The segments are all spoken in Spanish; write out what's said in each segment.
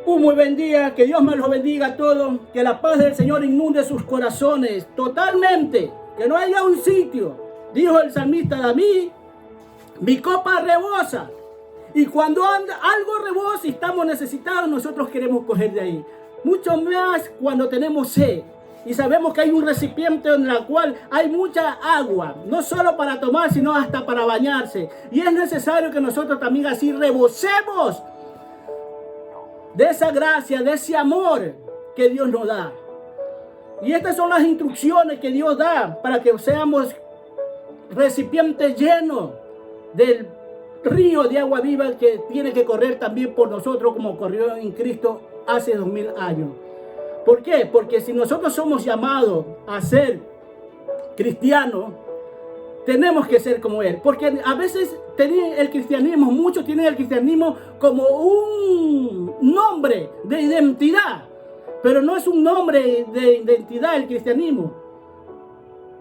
Un muy buen día, que Dios me los bendiga a todos, que la paz del Señor inunde sus corazones totalmente, que no haya un sitio, dijo el salmista David, mi copa rebosa. Y cuando algo rebosa y estamos necesitados, nosotros queremos coger de ahí. Mucho más cuando tenemos sed y sabemos que hay un recipiente en el cual hay mucha agua, no solo para tomar, sino hasta para bañarse. Y es necesario que nosotros también así rebosemos de esa gracia, de ese amor que Dios nos da. Y estas son las instrucciones que Dios da para que seamos recipientes llenos del río de agua viva que tiene que correr también por nosotros como corrió en Cristo hace 2000 años. ¿Por qué? Porque si nosotros somos llamados a ser cristianos, tenemos que ser como Él. Porque a veces el cristianismo, muchos tienen el cristianismo como un nombre de identidad. Pero no es un nombre de identidad el cristianismo,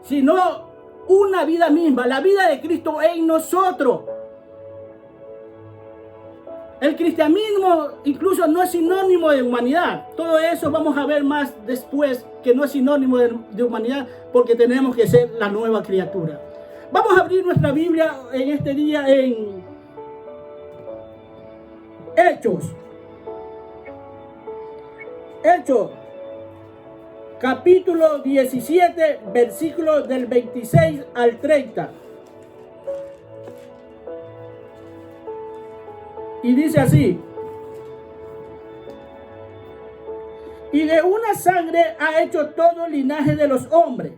sino una vida misma, la vida de Cristo en nosotros. El cristianismo incluso no es sinónimo de humanidad. Todo eso vamos a ver más después, que no es sinónimo de humanidad, porque tenemos que ser la nueva criatura. Vamos a abrir nuestra Biblia en este día en Hechos. Hechos, capítulo 17, versículos del 26 al 30. Y dice así: y de una sangre ha hecho todo linaje de los hombres,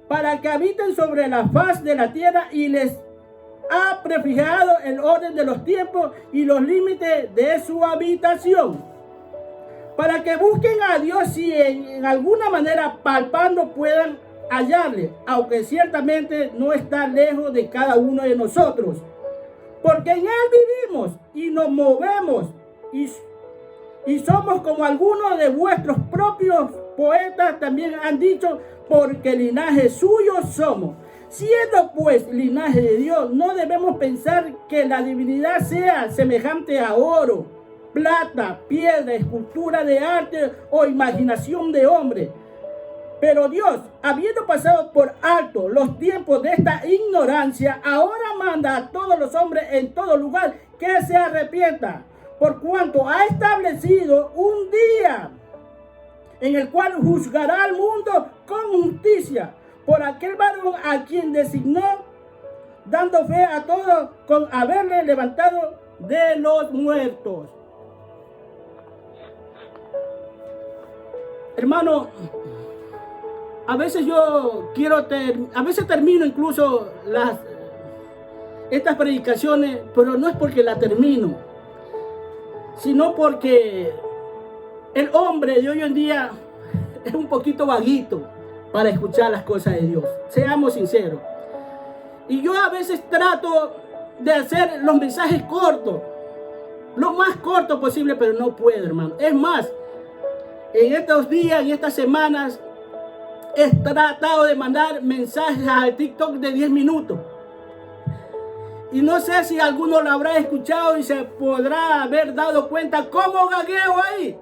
para que habiten sobre la faz de la tierra, y les ha prefijado el orden de los tiempos y los límites de su habitación, para que busquen a Dios y en alguna manera palpando puedan hallarle, aunque ciertamente no está lejos de cada uno de nosotros. Porque en Él vivimos y nos movemos y somos como algunos de vuestros propios poetas también han dicho, porque linaje suyo somos. Siendo pues linaje de Dios, no debemos pensar que la divinidad sea semejante a oro, plata, piedra, escultura de arte o imaginación de hombre. Pero Dios, habiendo pasado por alto los tiempos de esta ignorancia, ahora manda a todos los hombres en todo lugar que se arrepientan, por cuanto ha establecido un día en el cual juzgará al mundo con justicia por aquel varón a quien designó, dando fe a todos con haberle levantado de los muertos. Hermano, a veces yo a veces termino incluso estas predicaciones, pero no es porque la termino, sino porque el hombre de hoy en día es un poquito vaguito para escuchar las cosas de Dios. Seamos sinceros. Y yo a veces trato de hacer los mensajes cortos, lo más corto posible, pero no puedo, hermano. Es más, en estos días, en estas semanas, he tratado de mandar mensajes al TikTok de 10 minutos. Y no sé si alguno lo habrá escuchado y se podrá haber dado cuenta cómo gagueo ahí.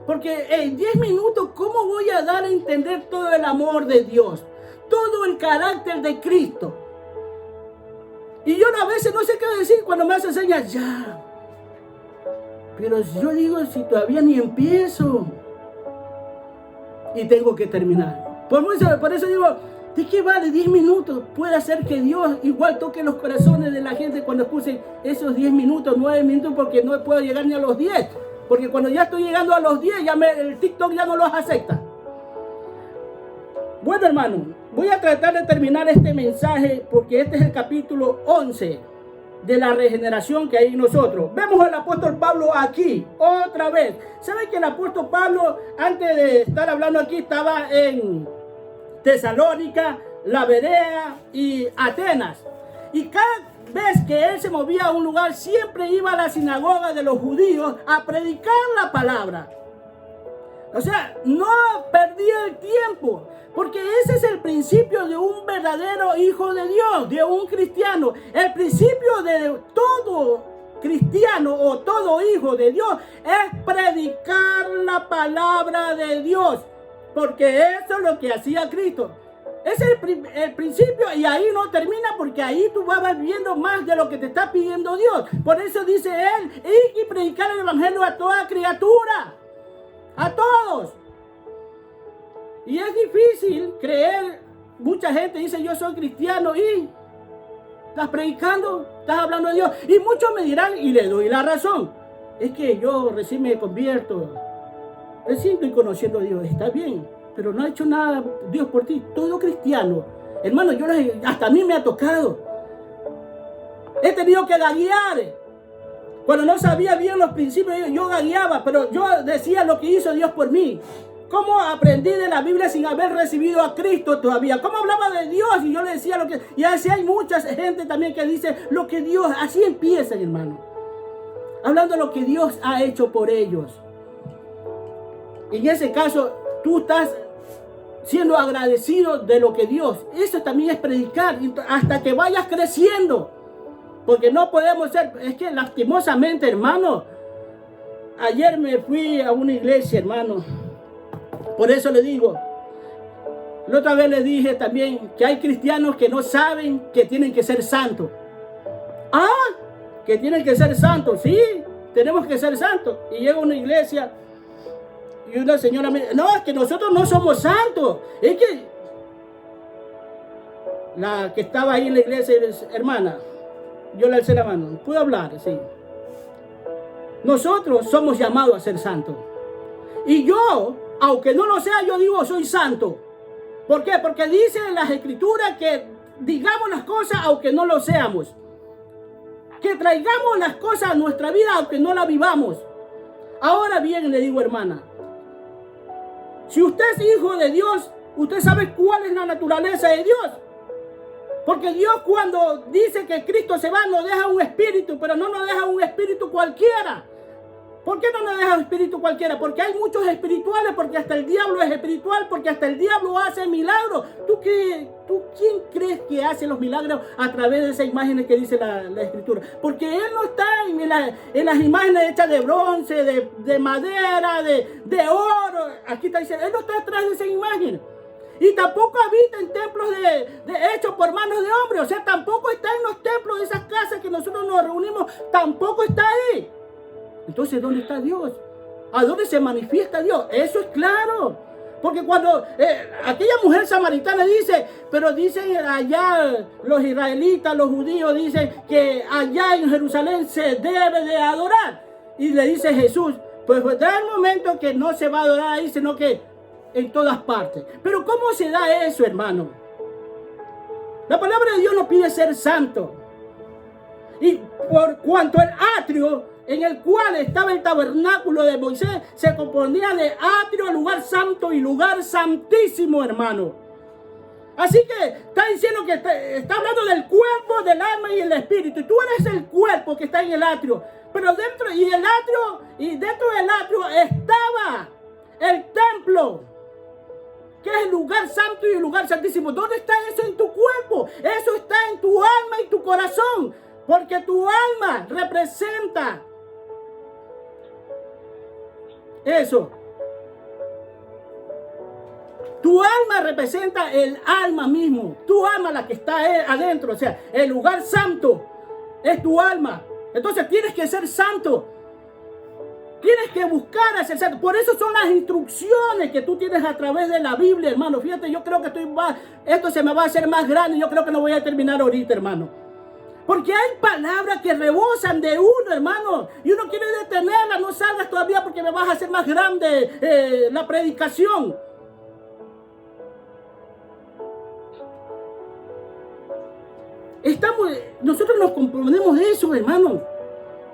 Porque en 10 minutos, ¿cómo voy a dar a entender todo el amor de Dios? Todo el carácter de Cristo. Y yo a veces no sé qué decir cuando me hacen señas. Ya. Pero yo digo, si todavía ni empiezo. Y tengo que terminar. Por eso digo, ¿de qué vale 10 minutos? Puede hacer que Dios igual toque los corazones de la gente cuando escuchen esos 10 minutos, 9 minutos, porque no puedo llegar ni a los 10. Porque cuando ya estoy llegando a los 10, el TikTok ya no los acepta. Bueno, hermano, voy a tratar de terminar este mensaje porque este es el capítulo 11 de la regeneración que hay en nosotros. Vemos al apóstol Pablo aquí, otra vez. ¿Saben que el apóstol Pablo, antes de estar hablando aquí, estaba en Tesalónica, la Berea y Atenas? Y cada vez que él se movía a un lugar, siempre iba a la sinagoga de los judíos a predicar la palabra. O sea, no perdía el tiempo, porque ese es el principio de un verdadero hijo de Dios, de un cristiano. El principio de todo cristiano o todo hijo de Dios es predicar la palabra de Dios, porque eso es lo que hacía Cristo. Es el principio, y ahí no termina, porque ahí tú vas viendo más de lo que te está pidiendo Dios. Por eso dice él, y predicar el evangelio a toda criatura, a todos. Y es difícil creer. Mucha gente dice, yo soy cristiano, y estás predicando, estás hablando de Dios. Y muchos me dirán, y le doy la razón, es que yo recién me convierto, recién estoy conociendo a Dios. Está bien, pero no ha hecho nada Dios por ti. Todo cristiano, hermano, hasta a mí me ha tocado. He tenido que gaguear. Cuando no sabía bien los principios, yo gagueaba, pero yo decía lo que hizo Dios por mí. ¿Cómo aprendí de la Biblia sin haber recibido a Cristo todavía? ¿Cómo hablaba de Dios? Y yo le decía lo que... Y así hay mucha gente también que dice lo que Dios... Así empiezan, hermano. Hablando de lo que Dios ha hecho por ellos. En ese caso, tú estás siendo agradecido de lo que Dios... Eso también es predicar, hasta que vayas creciendo. Porque no podemos ser... Es que lastimosamente, hermano, ayer me fui a una iglesia, hermano. Por eso le digo, la otra vez le dije también que hay cristianos que no saben que tienen que ser santos. Que tienen que ser santos. Sí, tenemos que ser santos. Y llega a una iglesia y una señora me dice, no, es que nosotros no somos santos. Es que la que estaba ahí en la iglesia, hermana, yo le alcé la mano. ¿Puedo hablar? Sí. Nosotros somos llamados a ser santos. Y yo, aunque no lo sea, yo digo soy santo. ¿Por qué? Porque dice en las escrituras que digamos las cosas aunque no lo seamos. Que traigamos las cosas a nuestra vida aunque no las vivamos. Ahora bien, le digo, hermana, si usted es hijo de Dios, usted sabe cuál es la naturaleza de Dios. Porque Dios, cuando dice que Cristo se va, nos deja un espíritu, pero no nos deja un espíritu cualquiera. ¿Por qué no nos deja un espíritu cualquiera? Porque hay muchos espirituales, porque hasta el diablo es espiritual, porque hasta el diablo hace milagros. ¿Tú quién crees que hace los milagros a través de esas imágenes que dice la escritura? Porque él no está en las imágenes hechas de bronce, de madera, de oro. Aquí está diciendo, él no está detrás de esa imagen. Y tampoco habita en templos hechos por manos de hombres. O sea, tampoco está en los templos de esas casas que nosotros nos reunimos. Tampoco está ahí. Entonces, ¿dónde está Dios? ¿A dónde se manifiesta Dios? Eso es claro. Porque cuando aquella mujer samaritana dice, pero dicen allá los israelitas, los judíos, dicen que allá en Jerusalén se debe de adorar. Y le dice Jesús, pues da el momento que no se va a adorar ahí, sino que en todas partes. Pero ¿cómo se da eso, hermano? La palabra de Dios nos pide ser santo. Y por cuanto el atrio en el cual estaba el tabernáculo de Moisés se componía de atrio, lugar santo y lugar santísimo, hermano. Así que está diciendo que está hablando del cuerpo, del alma y el espíritu. Y tú eres el cuerpo que está en el atrio. Pero dentro del atrio estaba el templo, que es el lugar santo y el lugar santísimo. ¿Dónde está eso en tu cuerpo? Eso está en tu alma y tu corazón. Porque tu alma representa eso. Tu alma representa el alma mismo. Tu alma, la que está adentro. O sea, el lugar santo es tu alma. Entonces tienes que ser santo. Tienes que buscar a ser santo. Por eso son las instrucciones que tú tienes a través de la Biblia, hermano. Fíjate, yo creo que esto se me va a hacer más grande. Yo creo que no voy a terminar ahorita, hermano. Porque hay palabras que rebosan de uno, hermano. Y uno quiere detenerla. No salgas todavía porque me vas a hacer más grande la predicación. Nosotros nos comprometemos de eso, hermano.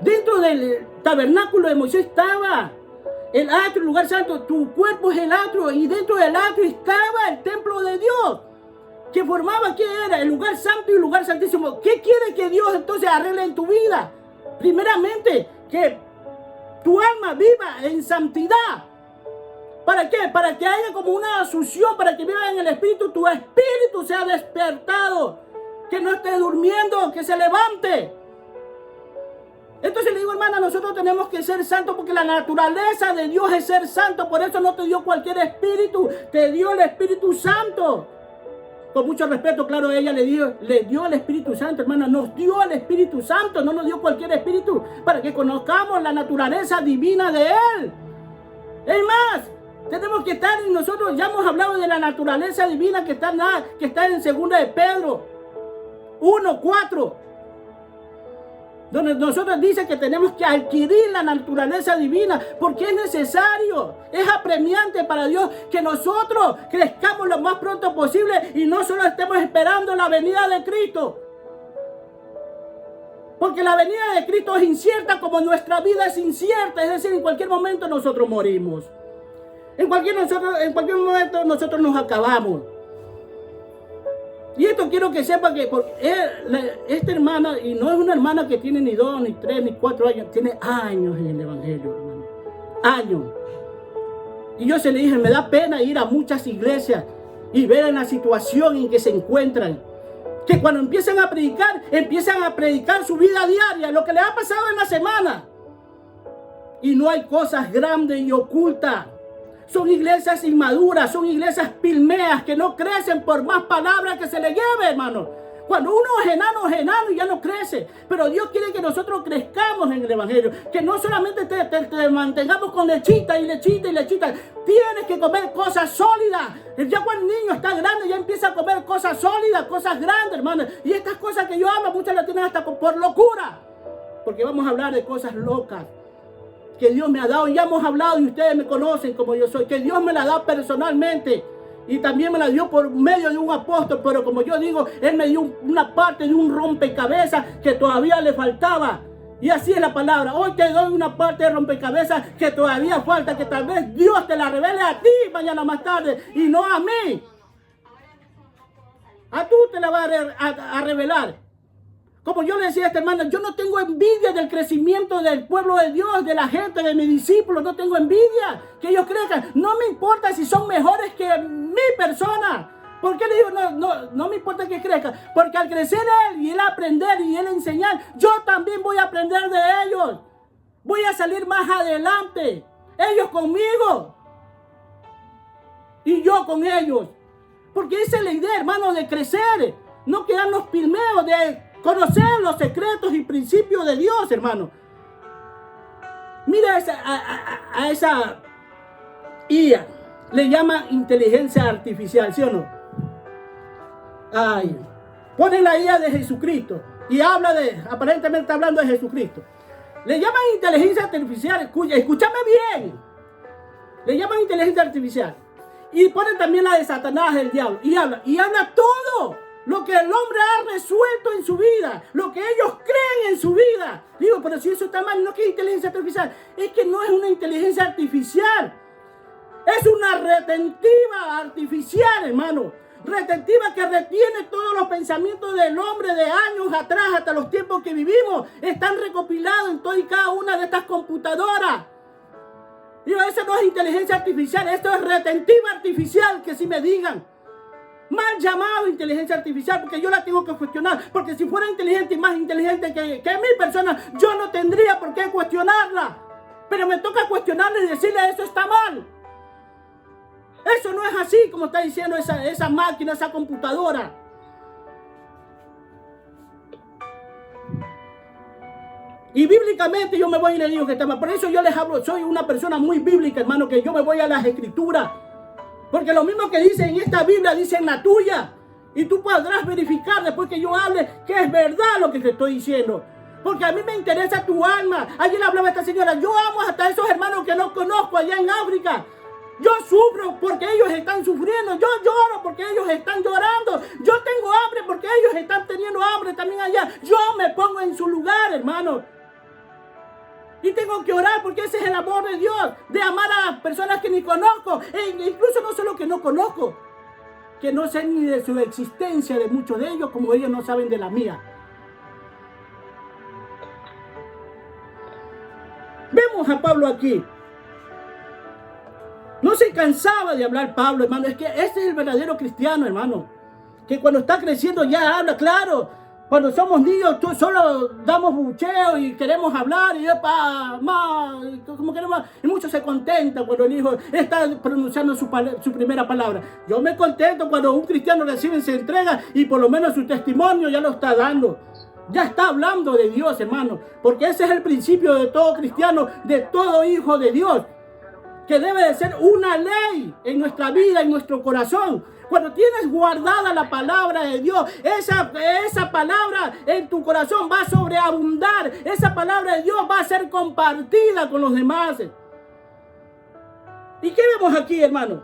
Dentro del tabernáculo de Moisés estaba el atrio, el lugar santo. Tu cuerpo es el atrio. Y dentro del atrio estaba el templo de Dios, que formaba, ¿qué era? El lugar santo y el lugar santísimo. ¿Qué quiere que Dios entonces arregle en tu vida? Primeramente, que tu alma viva en santidad. ¿Para qué? Para que haya como una asunción, para que viva en el espíritu, tu espíritu sea despertado, que no esté durmiendo, que se levante. Entonces le digo, hermana, nosotros tenemos que ser santos porque la naturaleza de Dios es ser santo. Por eso no te dio cualquier espíritu, te dio el Espíritu Santo. Con mucho respeto, claro, ella le dio el Espíritu Santo, hermana. Nos dio el Espíritu Santo, no nos dio cualquier espíritu, para que conozcamos la naturaleza divina de Él. Es más, tenemos que estar, y nosotros ya hemos hablado de la naturaleza divina que está en 2 de Pedro 1:4. Donde nosotros dice que tenemos que adquirir la naturaleza divina, porque es necesario, es apremiante para Dios que nosotros crezcamos lo más pronto posible y no solo estemos esperando la venida de Cristo. Porque la venida de Cristo es incierta como nuestra vida es incierta, es decir, en cualquier momento nosotros morimos. En cualquier momento nosotros nos acabamos. Y esto quiero que sepa que esta hermana, y no es una hermana que tiene ni 2, ni 3, ni 4 años, tiene años en el Evangelio, hermano. Años. Y yo se le dije, me da pena ir a muchas iglesias y ver en la situación en que se encuentran. Que cuando empiezan a predicar su vida diaria, lo que le ha pasado en la semana. Y no hay cosas grandes y ocultas. Son iglesias inmaduras, son iglesias pilmeas que no crecen por más palabras que se le lleve, hermano. Cuando uno es enano y ya no crece. Pero Dios quiere que nosotros crezcamos en el Evangelio. Que no solamente te mantengamos con lechita y lechita y lechita. Tienes que comer cosas sólidas. Ya cuando el niño está grande ya empieza a comer cosas sólidas, cosas grandes, hermano. Y estas cosas que yo amo, muchas las tienen hasta por locura. Porque vamos a hablar de cosas locas que Dios me ha dado. Ya hemos hablado y ustedes me conocen como yo soy. Que Dios me la da personalmente. Y también me la dio por medio de un apóstol. Pero como yo digo, Él me dio una parte de un rompecabezas que todavía le faltaba. Y así es la palabra. Hoy te doy una parte de rompecabezas que todavía falta. Que tal vez Dios te la revele a ti mañana más tarde. Y no a mí. A tú te la va a revelar. Como yo le decía a esta hermana, yo no tengo envidia del crecimiento del pueblo de Dios, de la gente, de mis discípulos. No tengo envidia que ellos crezcan. No me importa si son mejores que mi persona. ¿Por qué le digo no me importa que crezcan? Porque al crecer Él y Él aprender y Él enseñar, yo también voy a aprender de ellos. Voy a salir más adelante. Ellos conmigo. Y yo con ellos. Porque esa es la idea, hermano, de crecer. No quedarnos pilmeos, de conocer los secretos y principios de Dios, hermano. Mira a esa IA. Le llaman inteligencia artificial, ¿sí o no? Ay. Ponen la IA de Jesucristo. Y aparentemente está hablando de Jesucristo. Le llaman inteligencia artificial. Escúchame bien. Le llaman inteligencia artificial. Y ponen también la de Satanás, el diablo. Y habla todo lo que el hombre ha resuelto en su vida, lo que ellos creen en su vida. Digo, pero si eso está mal, no es que es inteligencia artificial, es que no es una inteligencia artificial, es una retentiva artificial, hermano. Retentiva que retiene todos los pensamientos del hombre de años atrás hasta los tiempos que vivimos. Están recopilados en toda y cada una de estas computadoras. Digo, eso no es inteligencia artificial, esto es retentiva artificial, que si me digan. Mal llamado inteligencia artificial, porque yo la tengo que cuestionar. Porque si fuera inteligente y más inteligente que mi persona, yo no tendría por qué cuestionarla. Pero me toca cuestionarla y decirle, eso está mal. Eso no es así como está diciendo esa máquina, esa computadora. Y bíblicamente yo me voy y le digo que está mal. Por eso yo les hablo, soy una persona muy bíblica, hermano, que yo me voy a las escrituras. Porque lo mismo que dice en esta Biblia, dice en la tuya. Y tú podrás verificar después que yo hable que es verdad lo que te estoy diciendo. Porque a mí me interesa tu alma. Ayer hablaba esta señora, yo amo hasta esos hermanos que no conozco allá en África. Yo sufro porque ellos están sufriendo. Yo lloro porque ellos están llorando. Yo tengo hambre porque ellos están teniendo hambre también allá. Yo me pongo en su lugar, hermano. Y tengo que orar porque ese es el amor de Dios, de amar a las personas que ni conozco, e incluso no solo que no conozco, que no sé ni de su existencia de muchos de ellos, como ellos no saben de la mía. Vemos a Pablo aquí. No se cansaba de hablar Pablo, hermano. Es que este es el verdadero cristiano, hermano. Que cuando está creciendo ya habla, claro. Cuando somos niños, solo damos bucheo y queremos hablar y como queremos, y muchos se contentan cuando el hijo está pronunciando su primera palabra. Yo me contento cuando un cristiano recibe, se entrega y por lo menos su testimonio ya lo está dando. Ya está hablando de Dios, hermano, porque ese es el principio de todo cristiano, de todo hijo de Dios, que debe de ser una ley en nuestra vida, en nuestro corazón. Cuando tienes guardada la palabra de Dios, esa palabra en tu corazón va a sobreabundar. Esa palabra de Dios va a ser compartida con los demás. ¿Y qué vemos aquí, hermano?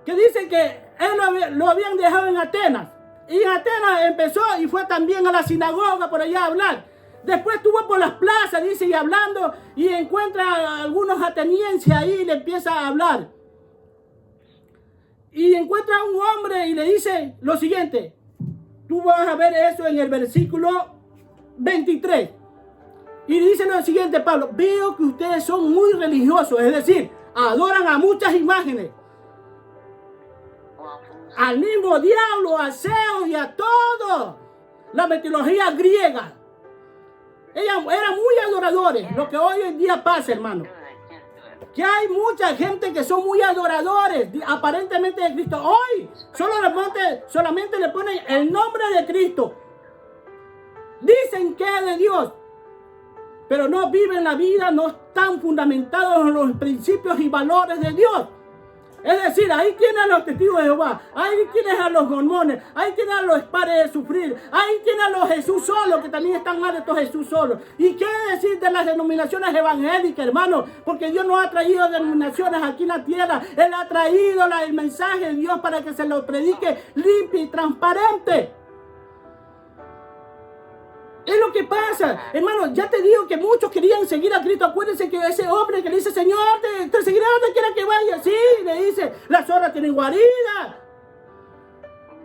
Que dicen que él lo habían dejado en Atenas. Y en Atenas empezó y fue también a la sinagoga por allá a hablar. Después estuvo por las plazas, dice, y hablando, y encuentra a algunos atenienses ahí y le empieza a hablar. Y encuentra a un hombre y le dice lo siguiente. Tú vas a ver eso en el versículo 23. Y dice lo siguiente, Pablo: veo que ustedes son muy religiosos, es decir, adoran a muchas imágenes, al mismo diablo, a Zeus y a todo. La mitología griega. Ellos eran muy adoradores, lo que hoy en día pasa, hermano. Que hay mucha gente que son muy adoradores, aparentemente de Cristo. Hoy solamente le ponen el nombre de Cristo. Dicen que es de Dios, pero no viven la vida, no están fundamentados en los principios y valores de Dios. Es decir, ahí tienen a los testigos de Jehová, ahí tienen a los mormones, ahí tienen a los padres de sufrir, ahí tienen a los Jesús solos, que también están mal de estos Jesús solos. ¿Y qué decir de las denominaciones evangélicas, hermano? Porque Dios no ha traído denominaciones aquí en la tierra. Él ha traído el mensaje de Dios para que se lo predique limpio y transparente. Es lo que pasa, hermano. Ya te digo que muchos querían seguir a Cristo. Acuérdense que ese hombre que le dice: Señor, te seguiré donde quiera que vaya. Sí, le dice: las zorras tienen guarida,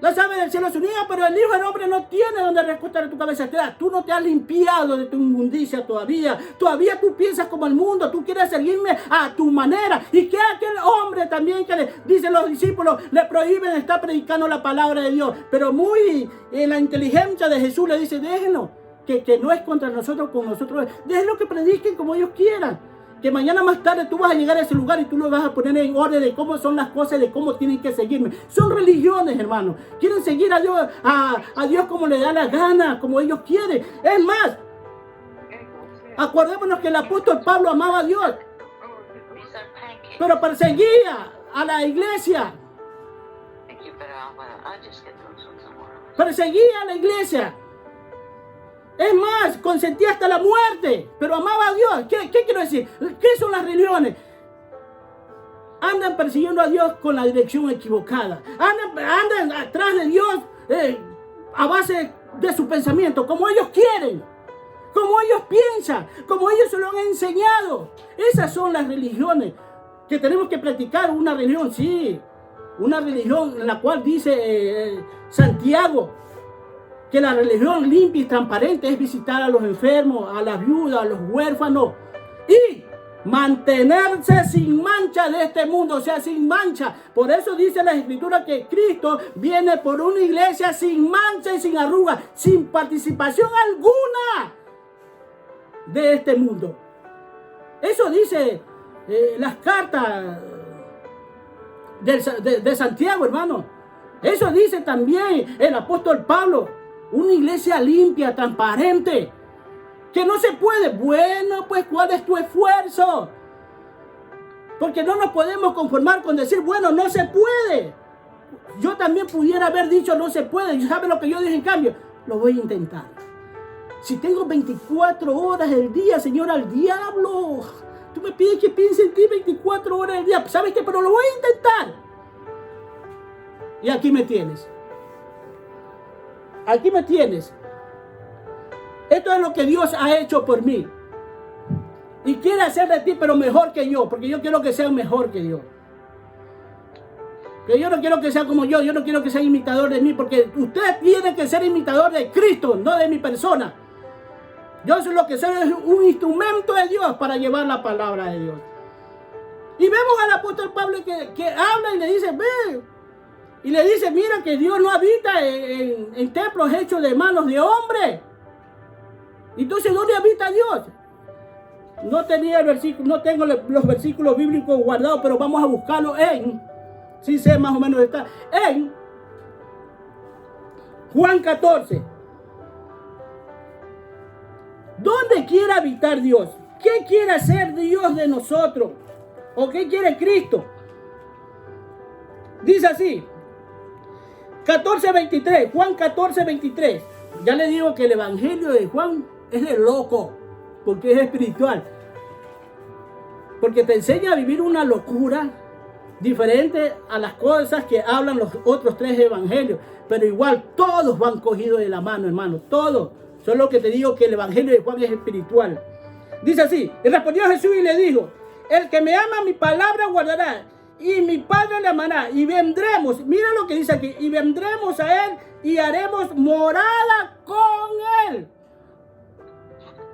las aves del cielo se unían, pero el Hijo del Hombre no tiene donde recostar tu cabeza. Tú no te has limpiado de tu inmundicia todavía. Todavía tú piensas como el mundo. Tú quieres seguirme a tu manera. Y que aquel hombre también que le dicen los discípulos, le prohíben estar predicando la palabra de Dios. Pero muy en la inteligencia de Jesús le dice: déjenlo. Que no es contra nosotros, con nosotros. Déjenlo que prediquen como ellos quieran. Que mañana más tarde tú vas a llegar a ese lugar y tú lo vas a poner en orden de cómo son las cosas, de cómo tienen que seguirme. Son religiones, hermano. Quieren seguir a Dios, a Dios como le da la gana, como ellos quieren. Es más, acordémonos que el apóstol Pablo amaba a Dios, pero perseguía a la iglesia. Perseguía a la iglesia. Es más, consentía hasta la muerte, pero amaba a Dios. ¿Qué quiero decir? ¿Qué son las religiones? Andan persiguiendo a Dios con la dirección equivocada. Andan atrás de Dios a base de su pensamiento, como ellos quieren, como ellos piensan, como ellos se lo han enseñado. Esas son las religiones que tenemos que practicar. Una religión, sí, una religión en la cual dice Santiago, que la religión limpia y transparente es visitar a los enfermos, a las viudas, a los huérfanos y mantenerse sin mancha de este mundo, o sea, sin mancha. Por eso dice la Escritura que Cristo viene por una iglesia sin mancha y sin arruga, sin participación alguna de este mundo. Eso dice las cartas de Santiago, hermano. Eso dice también el apóstol Pablo. Una iglesia limpia, transparente, que no se puede. Bueno, pues ¿cuál es tu esfuerzo? Porque no nos podemos conformar con decir: bueno, no se puede. Yo también pudiera haber dicho: no se puede. ¿Y sabe lo que yo dije en cambio? Lo voy a intentar. Si tengo 24 horas del día, Señor, al diablo. Tú me pides que piense en ti 24 horas del día. ¿Sabes qué? Pero lo voy a intentar. Y aquí me tienes. Aquí me tienes. Esto es lo que Dios ha hecho por mí. Y quiere hacer de ti, pero mejor que yo. Porque yo quiero que seas mejor que yo. Que yo no quiero que sea como yo. Yo no quiero que sea imitador de mí. Porque usted tiene que ser imitador de Cristo, no de mi persona. Yo soy lo que soy, es un instrumento de Dios para llevar la palabra de Dios. Y vemos al apóstol Pablo que habla y le dice: ve, Y le dice, mira que Dios no habita en templos hechos de manos de hombre. Entonces, ¿dónde habita Dios? No tenía el versículo, no tengo los versículos bíblicos guardados, pero vamos a buscarlo sí sé más o menos está, en Juan 14. ¿Dónde quiere habitar Dios? ¿Qué quiere hacer Dios de nosotros? ¿O qué quiere Cristo? Dice así, 14:23, Juan 14:23. Ya le digo que el evangelio de Juan es de loco, porque es espiritual. Porque te enseña a vivir una locura diferente a las cosas que hablan los otros 3 evangelios. Pero igual todos van cogidos de la mano, hermano, todos. Solo que te digo que el evangelio de Juan es espiritual. Dice así, y respondió Jesús y le dijo, el que me ama mi palabra guardará, y mi Padre le amará, y vendremos, mira lo que dice aquí, y vendremos a él y haremos morada con él.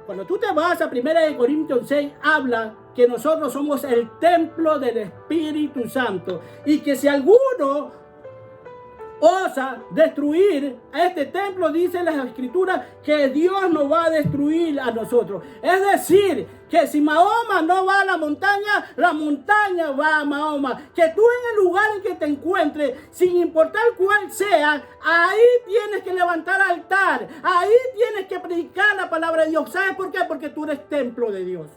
Cuando tú te vas a 1 Corintios 6, habla que nosotros somos el templo del Espíritu Santo, y que si alguno osa destruir a este templo, dice las escrituras que Dios nos va a destruir a nosotros. Es decir, que si Mahoma no va a la montaña va a Mahoma. Que tú en el lugar en que te encuentres, sin importar cuál sea, ahí tienes que levantar altar, ahí tienes que predicar la palabra de Dios. ¿Sabes por qué? Porque tú eres templo de Dios.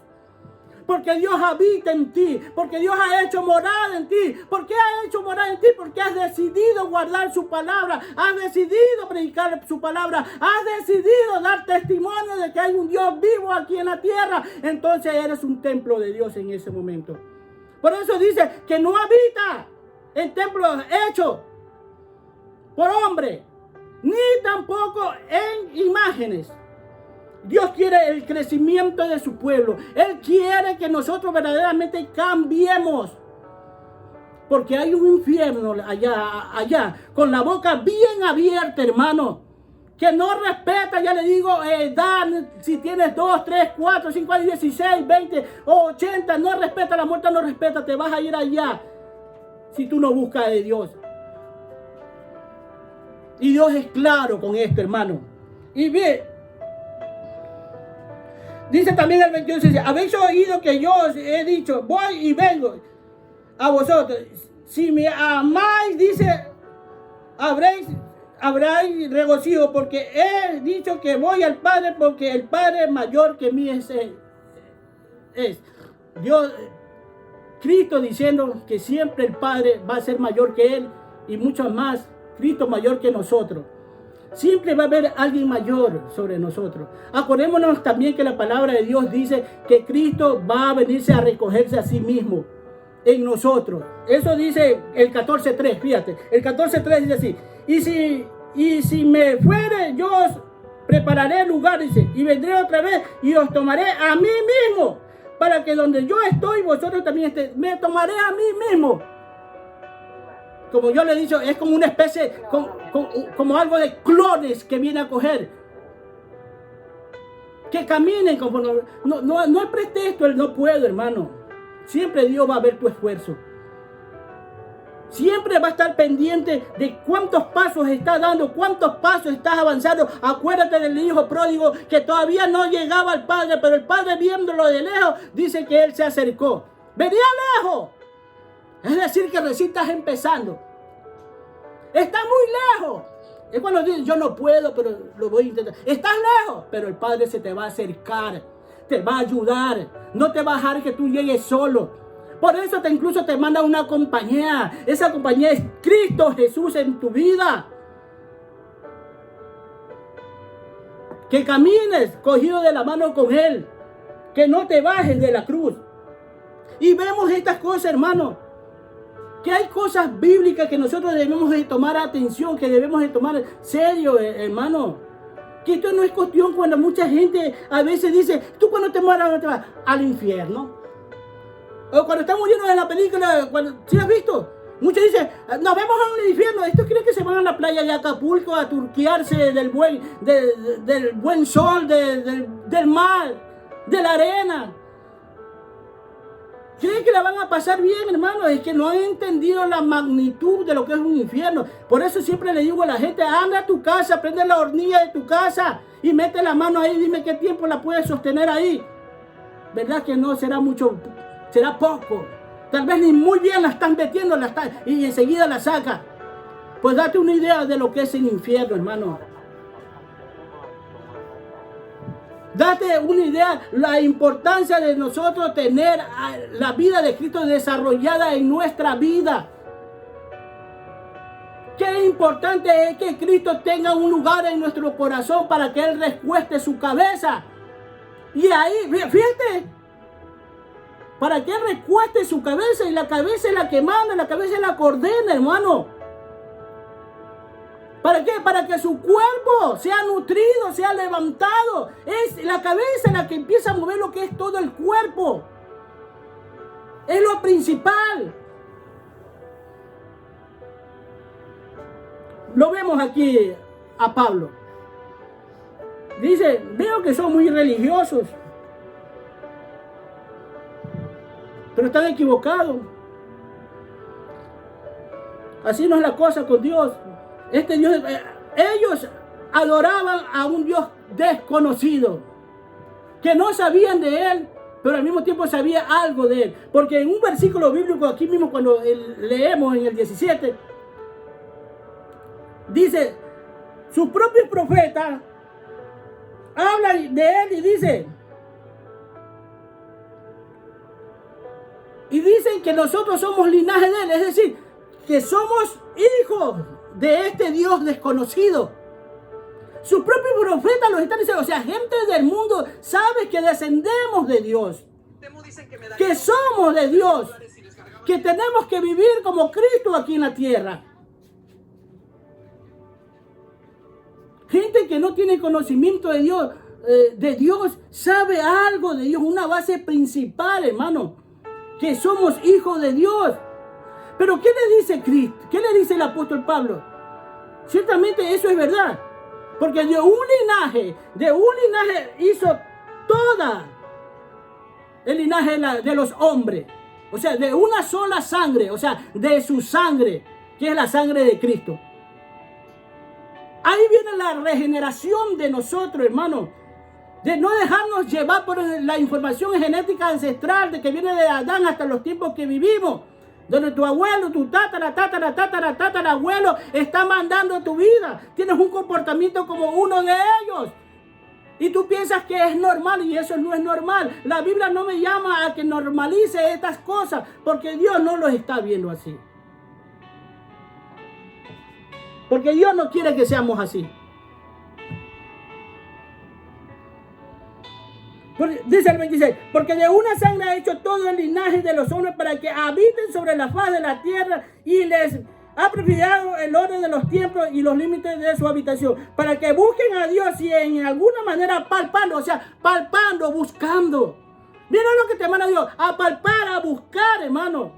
Porque Dios habita en ti, porque Dios ha hecho morada en ti. ¿Por qué ha hecho morada en ti? Porque has decidido guardar su palabra, has decidido predicar su palabra, has decidido dar testimonio de que hay un Dios vivo aquí en la tierra. Entonces eres un templo de Dios en ese momento. Por eso dice que no habita en templos hechos por hombre, ni tampoco en imágenes. Dios quiere el crecimiento de su pueblo. Él quiere que nosotros verdaderamente cambiemos. Porque hay un infierno allá, con la boca bien abierta, hermano. Que no respeta, ya le digo, edad, si tienes 2, 3, 4, 5 años, 16, 20 o 80, no respeta, la muerte no respeta, te vas a ir allá. Si tú no buscas de Dios. Y Dios es claro con esto, hermano. Y ve. Dice también el 22, dice, habéis oído que yo os he dicho, voy y vengo a vosotros. Si me amáis, dice, habráis regocijo, porque he dicho que voy al Padre, porque el Padre mayor que mí es Dios, Cristo diciendo que siempre el Padre va a ser mayor que Él, y mucho más, Cristo mayor que nosotros. Siempre va a haber alguien mayor sobre nosotros. Acordémonos también que la palabra de Dios dice que Cristo va a venirse a recogerse a sí mismo en nosotros. Eso dice el 14:3, fíjate. El 14:3 dice así. Y si me fuere, yo os prepararé lugar, dice, y vendré otra vez y os tomaré a mí mismo, para que donde yo estoy, vosotros también estéis. Me tomaré a mí mismo. Como yo le he dicho, es como una especie, como algo de clones que viene a coger. Que caminen conforme. No hay pretexto, el no puedo, hermano. Siempre Dios va a ver tu esfuerzo. Siempre va a estar pendiente de cuántos pasos estás dando, cuántos pasos estás avanzando. Acuérdate del hijo pródigo que todavía no llegaba al padre, pero el padre viéndolo de lejos, dice que él se acercó. Venía lejos. Es decir, que recién estás empezando. Estás muy lejos. Es cuando dices, yo no puedo, pero lo voy a intentar. Estás lejos, pero el Padre se te va a acercar. Te va a ayudar. No te va a dejar que tú llegues solo. Por eso incluso te manda una compañía. Esa compañía es Cristo Jesús en tu vida. Que camines cogido de la mano con Él. Que no te bajes de la cruz. Y vemos estas cosas, hermano. Que hay cosas bíblicas que nosotros debemos de tomar atención, que debemos de tomar serio, hermano. Que esto no es cuestión cuando mucha gente a veces dice, tú cuando te mueras, ¿dónde te vas? Al infierno. O cuando están muriendo en la película, ¿sí has visto? Muchos dicen, nos vemos en el infierno. Estos creen que se van a la playa de Acapulco a turquearse del buen sol, del mar, de la arena. Creen que la van a pasar bien, hermano. Es que no han entendido la magnitud de lo que es un infierno. Por eso siempre le digo a la gente, anda a tu casa, prende la hornilla de tu casa y mete la mano ahí, dime qué tiempo la puedes sostener ahí. ¿Verdad que no será mucho? Será poco. Tal vez ni muy bien la están metiendo y enseguida la saca. Pues date una idea de lo que es el infierno, hermano. Date una idea la importancia de nosotros tener la vida de Cristo desarrollada en nuestra vida. Qué importante es que Cristo tenga un lugar en nuestro corazón para que Él recueste su cabeza. Y ahí, fíjate, para que Él recueste su cabeza, y la cabeza es la que manda, la cabeza es la que ordena, hermano. ¿Para qué? Para que su cuerpo sea nutrido, sea levantado. Es la cabeza la que empieza a mover lo que es todo el cuerpo. Es lo principal. Lo vemos aquí a Pablo. Dice, veo que son muy religiosos, pero están equivocados. Así no es la cosa con Dios. Este Dios, ellos adoraban a un Dios desconocido, que no sabían de Él, pero al mismo tiempo sabía algo de Él. Porque en un versículo bíblico, aquí mismo cuando leemos en el 17, dice, sus propios profetas hablan de Él y dicen que nosotros somos linaje de Él, es decir, que somos hijos de este Dios desconocido. Sus propios profetas los están diciendo, o sea, gente del mundo sabe que descendemos de Dios, que somos de Dios, que tenemos que vivir como Cristo aquí en la tierra. Gente que no tiene conocimiento de Dios, sabe algo de Dios, una base principal, hermano, que somos hijos de Dios. Pero ¿qué le dice Cristo? ¿Qué le dice el apóstol Pablo? Ciertamente eso es verdad. Porque de un linaje hizo toda el linaje de los hombres. O sea, de una sola sangre, o sea, de su sangre, que es la sangre de Cristo. Ahí viene la regeneración de nosotros, hermano. De no dejarnos llevar por la información genética ancestral de que viene de Adán hasta los tiempos que vivimos. Donde tu abuelo, tu tatarabuelo está mandando tu vida. Tienes un comportamiento como uno de ellos. Y tú piensas que es normal y eso no es normal. La Biblia no me llama a que normalice estas cosas porque Dios no los está viendo así. Porque Dios no quiere que seamos así. Dice el 26, porque de una sangre ha hecho todo el linaje de los hombres para que habiten sobre la faz de la tierra y les ha prefijado el orden de los tiempos y los límites de su habitación, para que busquen a Dios y en alguna manera palpando, o sea, palpando, buscando. Mira lo que te manda Dios, a palpar, a buscar, hermano.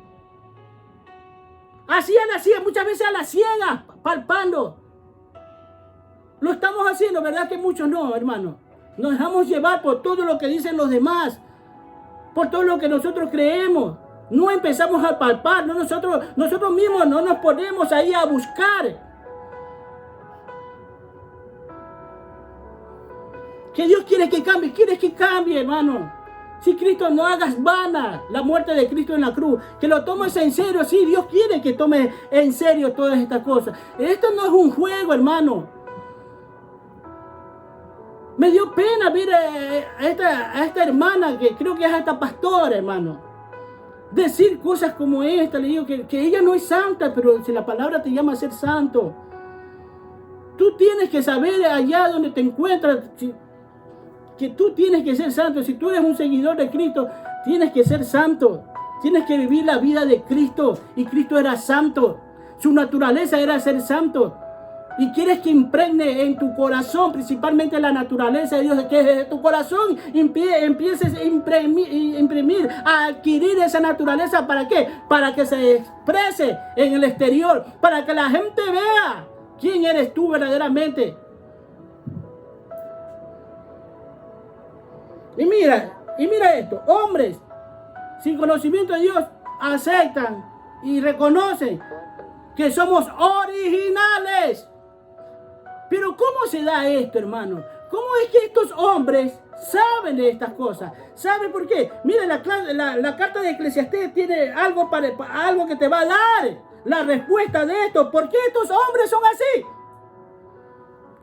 Así, muchas veces a la ciega, palpando. Lo estamos haciendo, ¿verdad que muchos no, hermano? Nos dejamos llevar por todo lo que dicen los demás, por todo lo que nosotros creemos. No empezamos a palpar, no, nosotros mismos no nos ponemos ahí a buscar. Que Dios quiere que cambie, hermano. Si Cristo no hagas vana la muerte de Cristo en la cruz, que lo tomes en serio, sí, Dios quiere que tomes en serio todas estas cosas. Esto no es un juego, hermano. Me dio pena ver a esta hermana, que creo que es esta pastora, hermano, decir cosas como esta. Le digo que ella no es santa, pero si la palabra te llama a ser santo, tú tienes que saber allá donde te encuentras que tú tienes que ser santo. Si tú eres un seguidor de Cristo, tienes que ser santo. Tienes que vivir la vida de Cristo. Y Cristo era santo. Su naturaleza era ser santo. Y quieres que impregne en tu corazón, principalmente la naturaleza de Dios, que desde tu corazón empieces a imprimir, a adquirir esa naturaleza. ¿Para qué? Para que se exprese en el exterior, para que la gente vea quién eres tú verdaderamente. Y mira esto, hombres, sin conocimiento de Dios, aceptan y reconocen que somos originales. Pero ¿cómo se da esto, hermano? ¿Cómo es que estos hombres saben de estas cosas? ¿Saben por qué? Mira, la carta de Eclesiastés tiene algo que te va a dar la respuesta de esto. ¿Por qué estos hombres son así?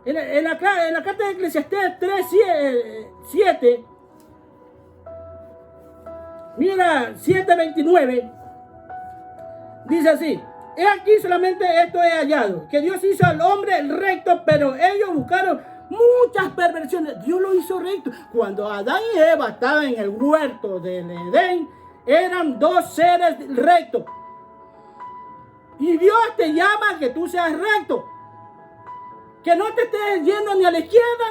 En la carta de Eclesiastés 3:7, mira, 7:29, dice así: he aquí solamente esto he hallado, que Dios hizo al hombre recto, pero ellos buscaron muchas perversiones. Dios lo hizo recto. Cuando Adán y Eva estaban en el huerto del Edén, eran dos seres rectos. Y Dios te llama a que tú seas recto. Que no te estés yendo ni a la izquierda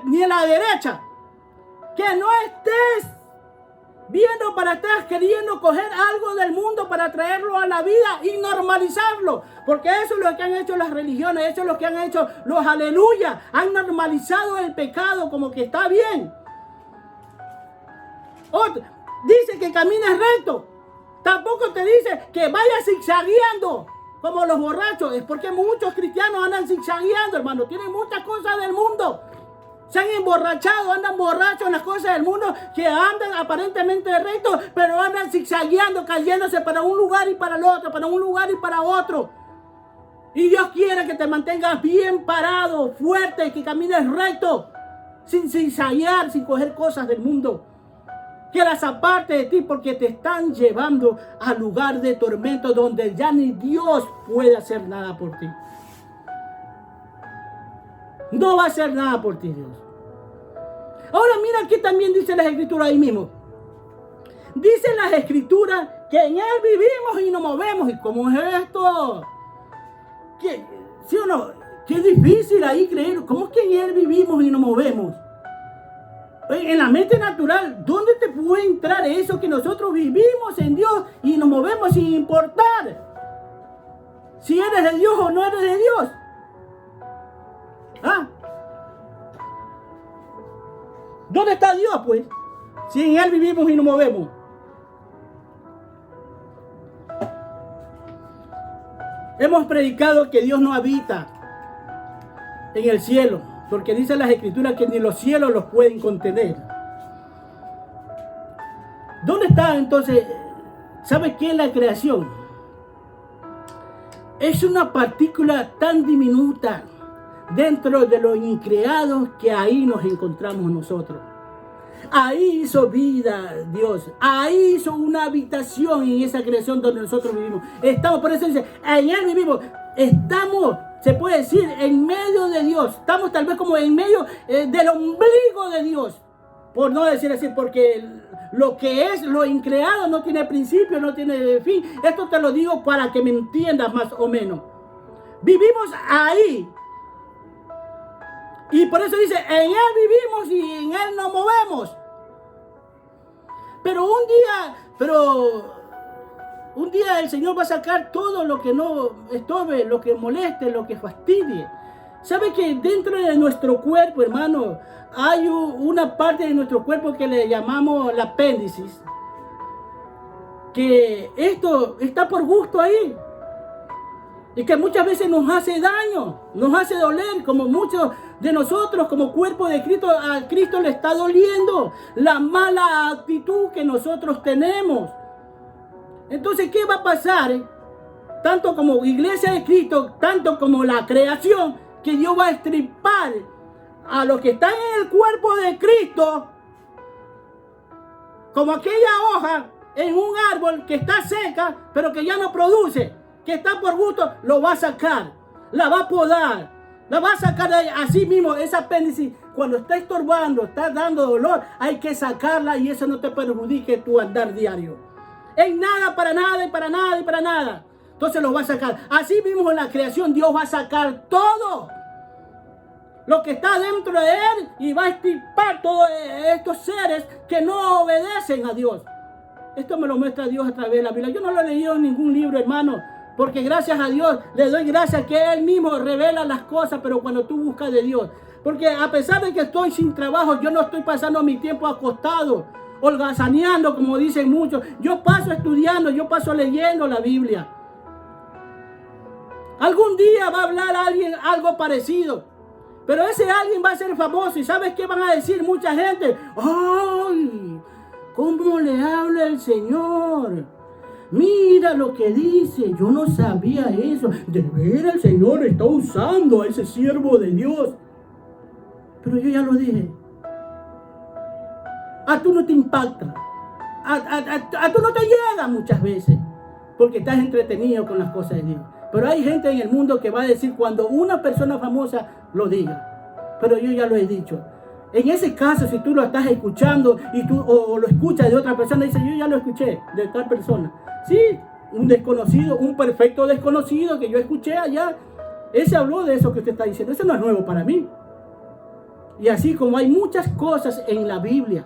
ni a la derecha. Que no estés viendo para atrás, queriendo coger algo del mundo para traerlo a la vida y normalizarlo. Porque eso es lo que han hecho las religiones, eso es lo que han hecho los aleluya. Han normalizado el pecado como que está bien. Otro, dice que camines recto. Tampoco te dice que vayas zigzagueando como los borrachos. Es porque muchos cristianos andan zigzagueando, hermano. Tienen muchas cosas del mundo. Se han emborrachado, andan borrachos en las cosas del mundo, que andan aparentemente rectos, pero andan zigzagueando, cayéndose para un lugar y para el otro, para un lugar y para otro. Y Dios quiere que te mantengas bien parado, fuerte, que camines recto, sin zigzaguear, sin coger cosas del mundo. Que las aparte de ti, porque te están llevando al lugar de tormento donde ya ni Dios puede hacer nada por ti. No va a hacer nada por ti, Dios. Ahora mira aquí también dice las escrituras ahí mismo. Dicen las escrituras que en Él vivimos y nos movemos. ¿Y cómo es esto? ¿Sí o no? Qué difícil ahí creer. ¿Cómo es que en Él vivimos y nos movemos? En la mente natural, ¿dónde te puede entrar eso que nosotros vivimos en Dios y nos movemos sin importar si eres de Dios o no eres de Dios? ¿Ah? ¿Dónde está Dios, pues? Si en Él vivimos y nos movemos. Hemos predicado que Dios no habita en el cielo, porque dicen las escrituras que ni los cielos los pueden contener. ¿Dónde está entonces? ¿Sabe qué es la creación? Es una partícula tan diminuta dentro de los increados que ahí nos encontramos nosotros. Ahí hizo vida Dios. Ahí hizo una habitación en esa creación donde nosotros vivimos. Estamos, por eso dice, en Él vivimos. Estamos, se puede decir, en medio de Dios. Estamos tal vez como en medio del ombligo de Dios. Por no decir así, porque lo que es lo increado no tiene principio, no tiene fin. Esto te lo digo para que me entiendas más o menos. Vivimos ahí. Y por eso dice, en Él vivimos y en Él nos movemos. Pero un día el Señor va a sacar todo lo que no estorbe, lo que moleste, lo que fastidie. ¿Sabe que dentro de nuestro cuerpo, hermano, hay una parte de nuestro cuerpo que le llamamos el apéndice? Que esto está por gusto ahí. Y que muchas veces nos hace daño, nos hace doler, como muchos de nosotros, como cuerpo de Cristo, a Cristo le está doliendo la mala actitud que nosotros tenemos. Entonces, ¿qué va a pasar? Tanto como iglesia de Cristo, tanto como la creación, que Dios va a estripar a los que están en el cuerpo de Cristo, como aquella hoja en un árbol que está seca, pero que ya no produce, que está por gusto, lo va a sacar, la va a podar, la va a sacar de ahí. Así mismo, esa apéndice, cuando está estorbando, está dando dolor, hay que sacarla y eso no te perjudique tu andar diario. En nada, para nada y para nada y para nada. Entonces lo va a sacar. Así mismo en la creación, Dios va a sacar todo lo que está dentro de Él y va a extirpar todos estos seres que no obedecen a Dios. Esto me lo muestra Dios a través de la Biblia. Yo no lo he leído en ningún libro, hermano. Porque gracias a Dios, le doy gracias que Él mismo revela las cosas, pero cuando tú buscas de Dios. Porque a pesar de que estoy sin trabajo, yo no estoy pasando mi tiempo acostado. holgazaneando, como dicen muchos. Yo paso estudiando, yo paso leyendo la Biblia. Algún día va a hablar alguien algo parecido, pero ese alguien va a ser famoso. ¿Y sabes qué van a decir mucha gente? ¡Ay! ¿Cómo le habla el Señor? Mira lo que dice. Yo no sabía eso. De veras el Señor está usando a ese siervo de Dios. Pero yo ya lo dije. A tú no te impacta. A tú no te llega muchas veces. Porque estás entretenido con las cosas de Dios. Pero hay gente en el mundo que va a decir cuando una persona famosa lo diga. Pero yo ya lo he dicho. En ese caso, si tú lo estás escuchando y tú o lo escuchas de otra persona, dice, yo ya lo escuché de tal persona. Sí, un desconocido, un perfecto desconocido que yo escuché allá. Ese habló de eso que usted está diciendo. Eso no es nuevo para mí. Y así como hay muchas cosas en la Biblia.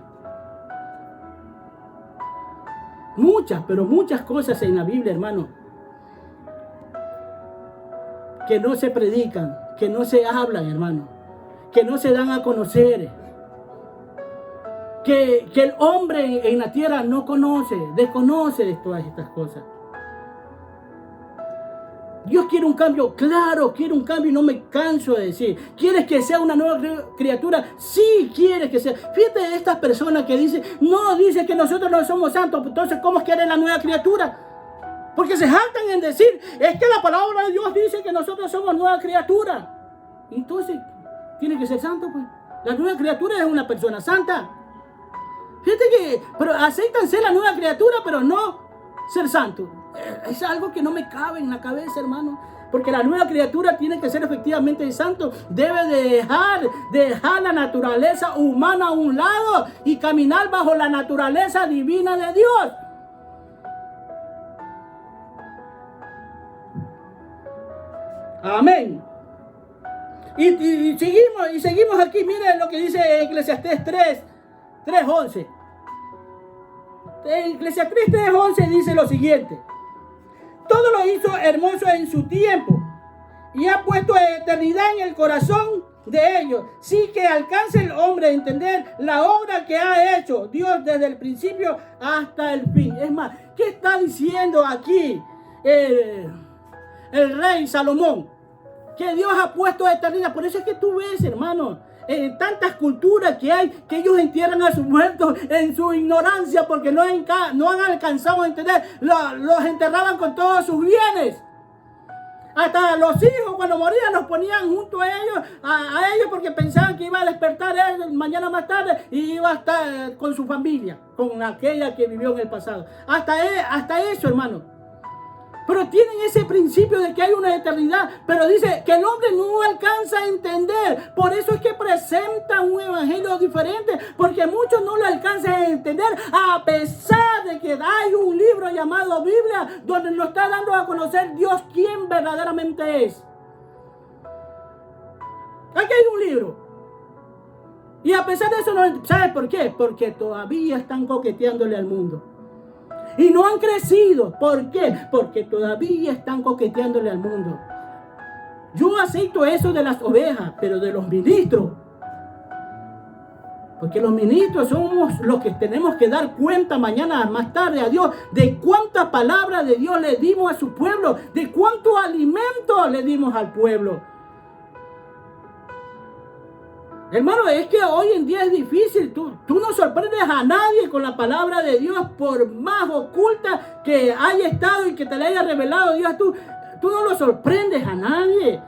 Muchas, pero muchas cosas en la Biblia, hermano. Que no se predican, que no se hablan, hermano. Que no se dan a conocer. Que el hombre en la tierra no conoce, desconoce de todas estas cosas. Dios quiere un cambio, claro, quiere un cambio y no me canso de decir. ¿Quieres que sea una nueva criatura? Sí, quiere que sea. Fíjate de estas personas que dicen, no, dice que nosotros no somos santos, entonces ¿cómo quiere la nueva criatura? Porque se jactan en decir, es que la palabra de Dios dice que nosotros somos nueva criatura. Entonces, tiene que ser santo, pues. La nueva criatura es una persona santa. Fíjate que, pero aceptan ser la nueva criatura, pero no ser santo. Es algo que no me cabe en la cabeza, hermano. Porque la nueva criatura tiene que ser efectivamente santo. Debe de dejar la naturaleza humana a un lado y caminar bajo la naturaleza divina de Dios. Amén. Y seguimos aquí. Miren lo que dice Eclesiastés 3:11. Eclesiastés 3:11 dice lo siguiente: todo lo hizo hermoso en su tiempo y ha puesto eternidad en el corazón de ellos, sí que alcance el hombre a entender la obra que ha hecho Dios desde el principio hasta el fin. Es más, ¿qué está diciendo aquí el rey Salomón? Que Dios ha puesto eternidad. Por eso es que tú ves, hermano, en tantas culturas que hay, que ellos entierran a sus muertos en su ignorancia porque no han alcanzado a entender. Los enterraban con todos sus bienes. Hasta los hijos cuando morían los ponían junto a ellos porque pensaban que iba a despertar él mañana más tarde y iba a estar con su familia, con aquella que vivió en el pasado. Hasta eso, hermano. Pero tienen ese principio de que hay una eternidad. Pero dice que el hombre no alcanza a entender. Por eso es que presenta un evangelio diferente. Porque muchos no lo alcanzan a entender. A pesar de que hay un libro llamado Biblia, donde nos está dando a conocer Dios quién verdaderamente es. Aquí hay un libro. Y a pesar de eso, ¿sabes por qué? Porque todavía están coqueteándole al mundo. Y no han crecido. ¿Por qué? Porque todavía están coqueteándole al mundo. Yo acepto eso de las ovejas, pero de los ministros. Porque los ministros somos los que tenemos que dar cuenta mañana más tarde a Dios de cuánta palabra de Dios le dimos a su pueblo, de cuánto alimento le dimos al pueblo. Hermano, es que hoy en día es difícil. Tú no sorprendes a nadie con la palabra de Dios, por más oculta que haya estado y que te la haya revelado Dios. Tú no lo sorprendes a nadie.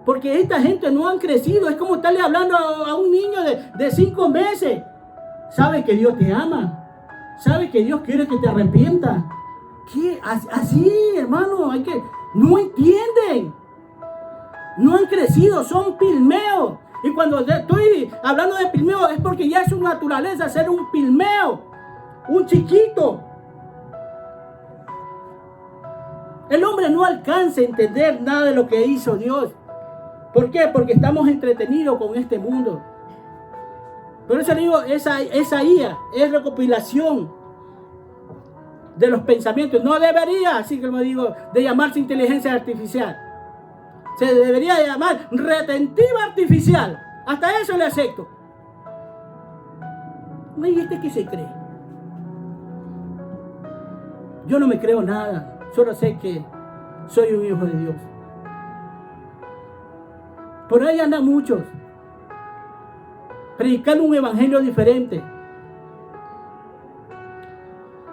Porque esta gente no han crecido. Es como estarle hablando a un niño de 5 meses. Sabe que Dios te ama. Sabe que Dios quiere que te arrepientas. ¿Qué? Así, hermano, no entienden. No han crecido, son pilmeos. Y cuando estoy hablando de pilmeo es porque ya es su naturaleza ser un pilmeo, un chiquito. El hombre no alcanza a entender nada de lo que hizo Dios. ¿Por qué? Porque estamos entretenidos con este mundo. Por eso le digo, esa IA es recopilación de los pensamientos. No debería, así como digo, de llamarse inteligencia artificial. Se debería llamar retentiva artificial. Hasta eso le acepto. ¿y este qué se cree? Yo no me creo nada, solo sé que soy un hijo de Dios. Por ahí andan muchos, predicando un evangelio diferente,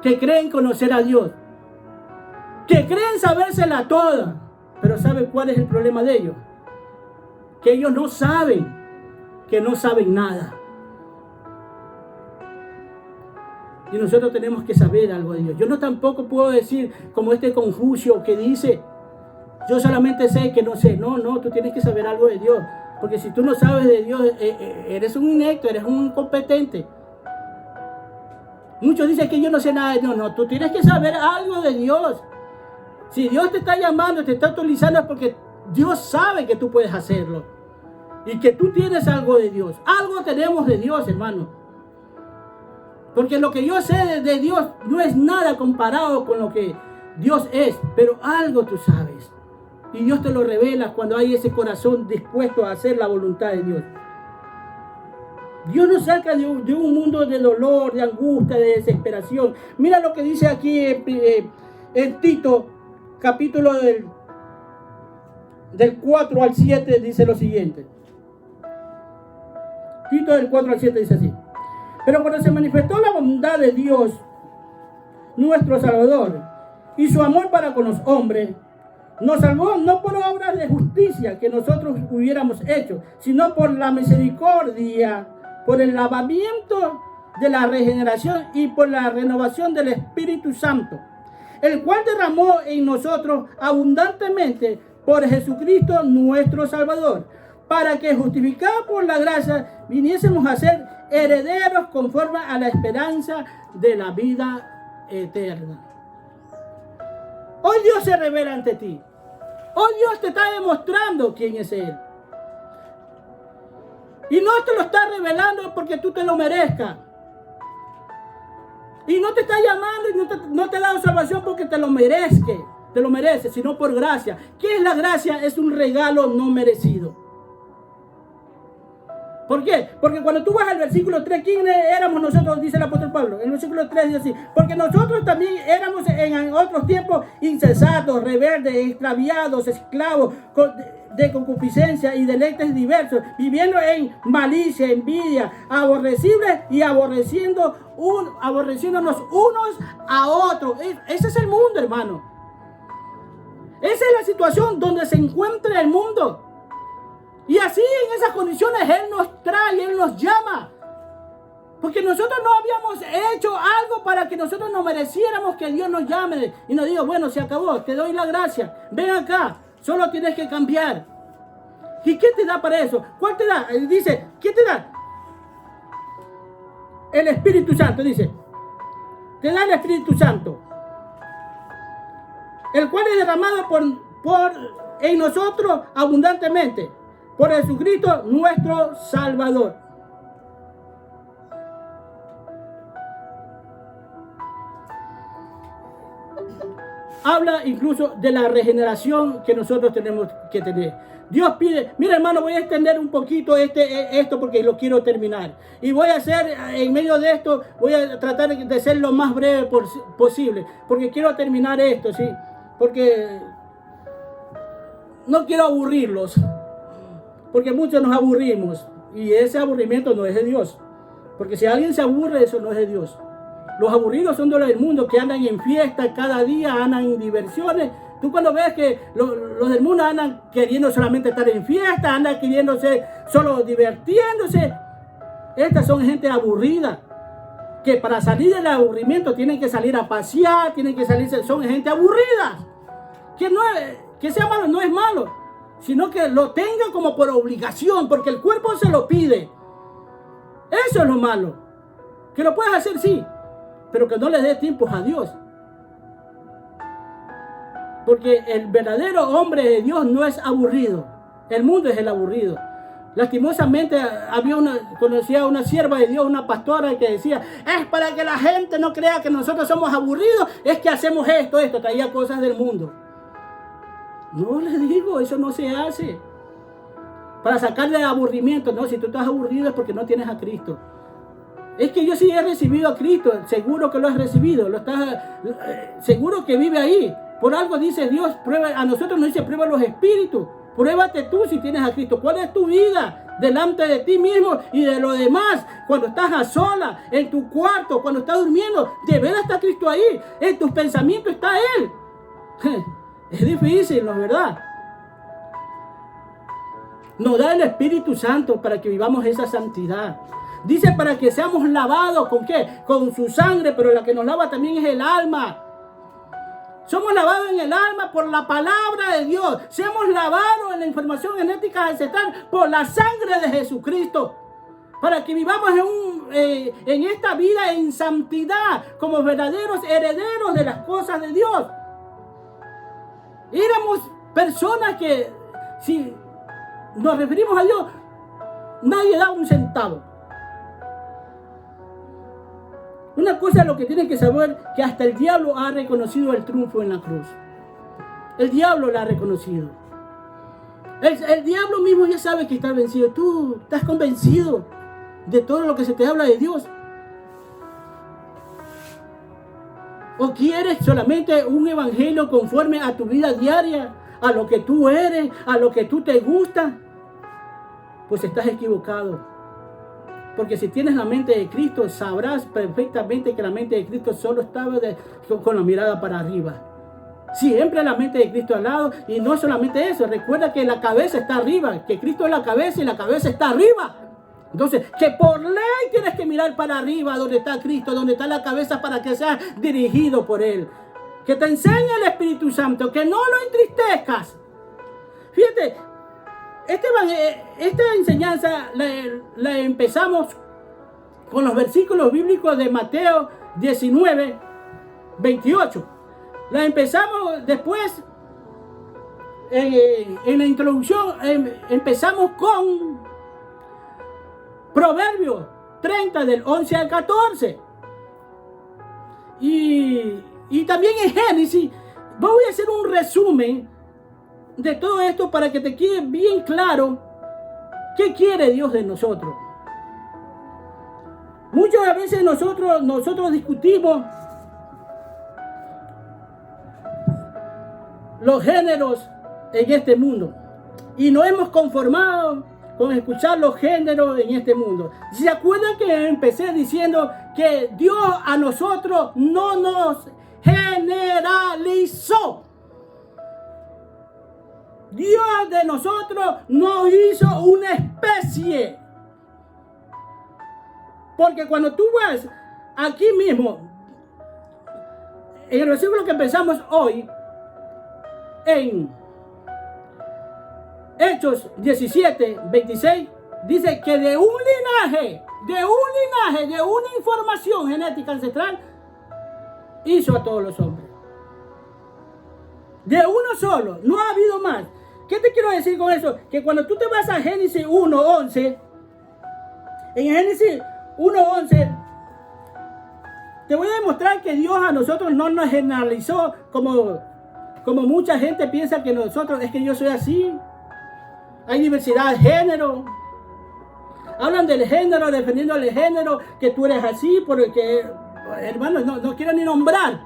que creen conocer a Dios, que creen sabérsela toda, pero ¿saben cuál es el problema de ellos? Que ellos no saben, que no saben nada. Y nosotros tenemos que saber algo de Dios. Yo no tampoco puedo decir como este Confucio que dice, yo solamente sé que no sé. No, tú tienes que saber algo de Dios. Porque si tú no sabes de Dios, eres un inepto, eres un incompetente. Muchos dicen que yo no sé nada de Dios. No, tú tienes que saber algo de Dios. Si Dios te está llamando, te está utilizando, es porque Dios sabe que tú puedes hacerlo. Y que tú tienes algo de Dios. Algo tenemos de Dios, hermano. Porque lo que yo sé de Dios no es nada comparado con lo que Dios es. Pero algo tú sabes. Y Dios te lo revela cuando hay ese corazón dispuesto a hacer la voluntad de Dios. Dios nos saca de un mundo de dolor, de angustia, de desesperación. Mira lo que dice aquí en Tito, capítulo del 4 al 7, dice lo siguiente. Tito del 4 al 7 dice así. Pero cuando se manifestó la bondad de Dios, nuestro Salvador, y su amor para con los hombres, nos salvó no por obras de justicia que nosotros hubiéramos hecho, sino por la misericordia, por el lavamiento de la regeneración y por la renovación del Espíritu Santo, el cual derramó en nosotros abundantemente por Jesucristo nuestro Salvador, para que justificados por la gracia viniésemos a ser herederos conforme a la esperanza de la vida eterna. Hoy Dios se revela ante ti. Hoy Dios te está demostrando quién es Él. Y no te lo está revelando porque tú te lo merezcas. Y no te está llamando y no te ha dado salvación porque te lo mereces, sino por gracia. ¿Qué es la gracia? Es un regalo no merecido. ¿Por qué? Porque cuando tú vas al versículo 3, ¿quién éramos nosotros? Dice el apóstol Pablo. En el versículo 3 dice así: porque nosotros también éramos en otros tiempos insensatos, rebeldes, extraviados, esclavos de concupiscencia y deleites diversos, viviendo en malicia, envidia, aborrecibles y aborreciéndonos unos a otros. Ese es el mundo, hermano. Esa es la situación donde se encuentra el mundo. Y así, en esas condiciones, Él nos trae, Él nos llama. Porque nosotros no habíamos hecho algo para que nosotros nos mereciéramos que Dios nos llame y nos diga: bueno, se acabó, te doy la gracia, ven acá, solo tienes que cambiar. ¿Y qué te da para eso? ¿Cuál te da? Dice, ¿qué te da? El Espíritu Santo, dice. Te da el Espíritu Santo, el cual es derramado en nosotros abundantemente por Jesucristo nuestro Salvador. Habla incluso de la regeneración que nosotros tenemos que tener. Dios pide, mira hermano, voy a extender un poquito esto porque lo quiero terminar. Y voy a hacer, en medio de esto, voy a tratar de ser lo más breve posible. Porque quiero terminar esto, ¿sí? Porque no quiero aburrirlos. Porque muchos nos aburrimos. Y ese aburrimiento no es de Dios. Porque si alguien se aburre, eso no es de Dios. Los aburridos son de los del mundo, que andan en fiesta cada día, andan en diversiones. Tú cuando ves que los del mundo andan queriendo solamente estar en fiesta, andan queriéndose solo divirtiéndose. Estas son gente aburrida, que para salir del aburrimiento tienen que salir a pasear, tienen que salirse, son gente aburrida. Que sea malo no es malo, sino que lo tenga como por obligación, porque el cuerpo se lo pide. Eso es lo malo. Que lo puedes hacer, sí, pero que no le dé tiempo a Dios. Porque el verdadero hombre de Dios no es aburrido. El mundo es el aburrido. Lastimosamente conocía a una sierva de Dios, una pastora, que decía: es para que la gente no crea que nosotros somos aburridos, es que hacemos esto, traía cosas del mundo. No, le digo, eso no se hace para sacarle el aburrimiento. No, si tú estás aburrido es porque no tienes a Cristo. Es que yo sí he recibido a Cristo. Seguro que lo has recibido. Seguro que vive ahí. Por algo dice Dios, prueba, a nosotros nos dice prueba los espíritus. Pruébate tú si tienes a Cristo. ¿Cuál es tu vida delante de ti mismo y de los demás? Cuando estás a sola, en tu cuarto, cuando estás durmiendo, de veras está Cristo ahí. En tus pensamientos está Él. Es difícil, ¿no es verdad? Nos da el Espíritu Santo para que vivamos esa santidad. Dice para que seamos lavados, ¿con qué? Con su sangre, pero la que nos lava también es el alma. Somos lavados en el alma por la palabra de Dios. Somos lavados en la información genética ancestral por la sangre de Jesucristo. Para que vivamos en esta vida en santidad, como verdaderos herederos de las cosas de Dios. Éramos personas que, si nos referimos a Dios, nadie da un centavo. Una cosa es lo que tienen que saber, que hasta el diablo ha reconocido el triunfo en la cruz. El diablo lo ha reconocido. El diablo mismo ya sabe que está vencido. Tú estás convencido de todo lo que se te habla de Dios. ¿O quieres solamente un evangelio conforme a tu vida diaria, a lo que tú eres, a lo que tú te gusta? Pues estás equivocado. Porque si tienes la mente de Cristo, sabrás perfectamente que la mente de Cristo solo estaba con la mirada para arriba. Siempre la mente de Cristo al lado. Y no solamente eso, recuerda que la cabeza está arriba, que Cristo es la cabeza y la cabeza está arriba. Entonces, que por ley tienes que mirar para arriba, donde está Cristo, donde está la cabeza, para que seas dirigido por Él. Que te enseñe el Espíritu Santo, que no lo entristezcas. Fíjate, esta enseñanza la empezamos con los versículos bíblicos de Mateo 19, 28. La empezamos después, en la introducción, empezamos con Proverbios 30 del 11 al 14. Y también en Génesis. Voy a hacer un resumen de todo esto para que te quede bien claro qué quiere Dios de nosotros. Muchas veces nosotros discutimos los géneros en este mundo y nos hemos conformado con escuchar los géneros en este mundo. ¿Se acuerdan que empecé diciendo que Dios a nosotros no nos generalizó? Dios de nosotros no hizo una especie. Porque cuando tú vas aquí mismo, en el versículo que empezamos hoy, en Hechos 17, 26, dice que de un linaje, de una información genética ancestral, hizo a todos los hombres. De uno solo, no ha habido más. ¿Qué te quiero decir con eso? Que cuando tú te vas a Génesis 1:11, en Génesis 1:11, te voy a demostrar que Dios a nosotros no nos generalizó como mucha gente piensa que nosotros, es que yo soy así. Hay diversidad de género. Hablan del género, defendiendo el género, que tú eres así, porque, hermanos, no quiero ni nombrar.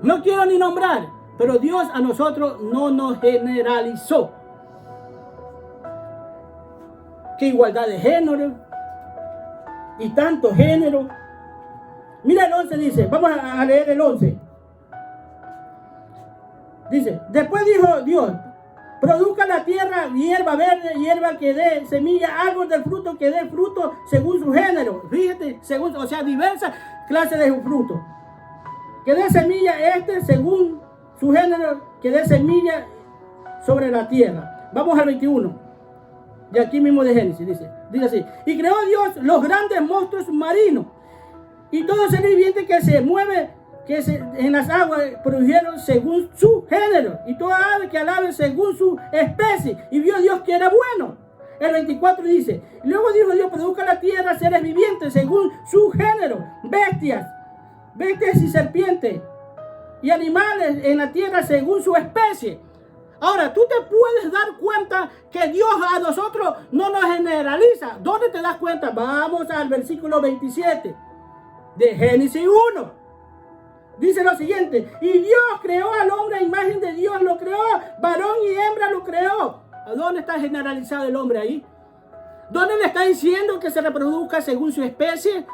No quiero ni nombrar, pero Dios a nosotros no nos generalizó. ¿Qué igualdad de género? Y tanto género. Mira el 11 dice, vamos a leer el 11. Dice, después dijo Dios, produzca la tierra hierba verde, hierba que dé semilla, árbol del fruto que dé fruto según su género. Fíjate, o sea, diversas clases de frutos. Que dé semilla según su género, que dé semilla sobre la tierra. Vamos al 21. De aquí mismo de Génesis, dice así. Y creó Dios los grandes monstruos marinos y todo ser viviente que se mueve, en las aguas produjeron según su género, y toda ave que alabe según su especie. Y vio Dios que era bueno. El 24 dice, luego dijo Dios, produzca la tierra seres vivientes según su género, bestias y serpientes, y animales en la tierra según su especie. Ahora, tú te puedes dar cuenta que Dios a nosotros no nos generaliza. ¿Dónde te das cuenta? Vamos al versículo 27 de Génesis 1. Dice lo siguiente: y Dios creó al hombre a imagen de Dios, lo creó, varón y hembra lo creó. ¿A dónde está generalizado el hombre ahí? ¿Dónde le está diciendo que se reproduzca según su especie?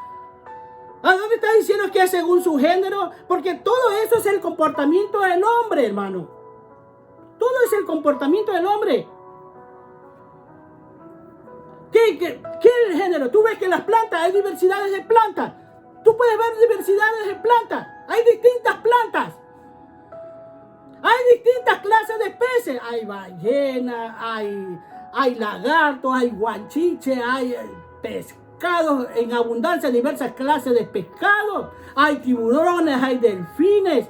¿A dónde está diciendo que es según su género? Porque todo eso es el comportamiento del hombre, hermano. Todo es el comportamiento del hombre. ¿Qué es el género? Tú ves que en las plantas hay diversidades de plantas. Tú puedes ver diversidades de plantas. Hay distintas plantas. Hay distintas clases de peces. Hay ballena, hay lagartos, hay guanchiche, hay pescados en abundancia, diversas clases de pescados. Hay tiburones, hay delfines,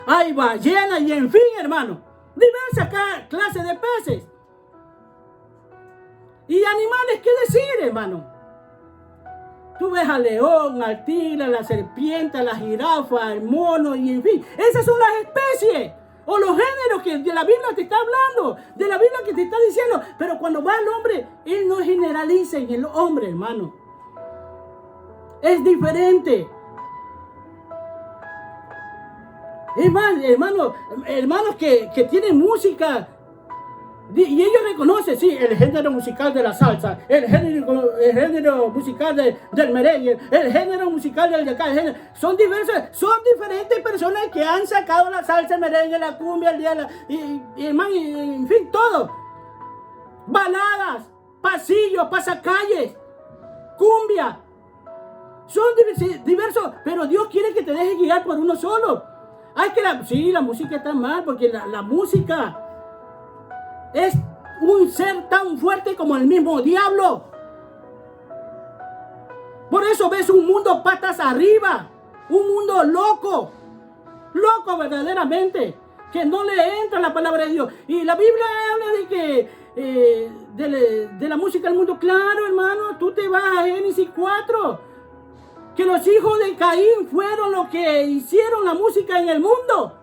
hay ballenas y en fin, hermano, diversas clases de peces. Y animales, ¿qué decir, hermano? Tú ves al león, al tigre, a la serpiente, a la jirafa, al mono y en fin. Esas son las especies o los géneros que de la Biblia te está hablando, de la Biblia que te está diciendo. Pero cuando va al hombre, él no generaliza en el hombre, hermano. Es diferente. Es más, hermanos que tienen música. Y ellos reconocen, sí, el género musical de la salsa, el género musical del merengue, el género musical del de acá, son diferentes personas que han sacado la salsa, el merengue, la cumbia, en fin, todo. Baladas, pasillos, pasacalles, cumbia. Son diversos, pero Dios quiere que te dejes guiar por uno solo. La música está mal, porque la música es un ser tan fuerte como el mismo diablo. Por eso ves un mundo patas arriba, un mundo loco verdaderamente, que no le entra la palabra de Dios. Y la Biblia habla de que de la música del mundo. Claro, hermano, tú te vas a Génesis 4, que los hijos de Caín fueron los que hicieron la música en el mundo.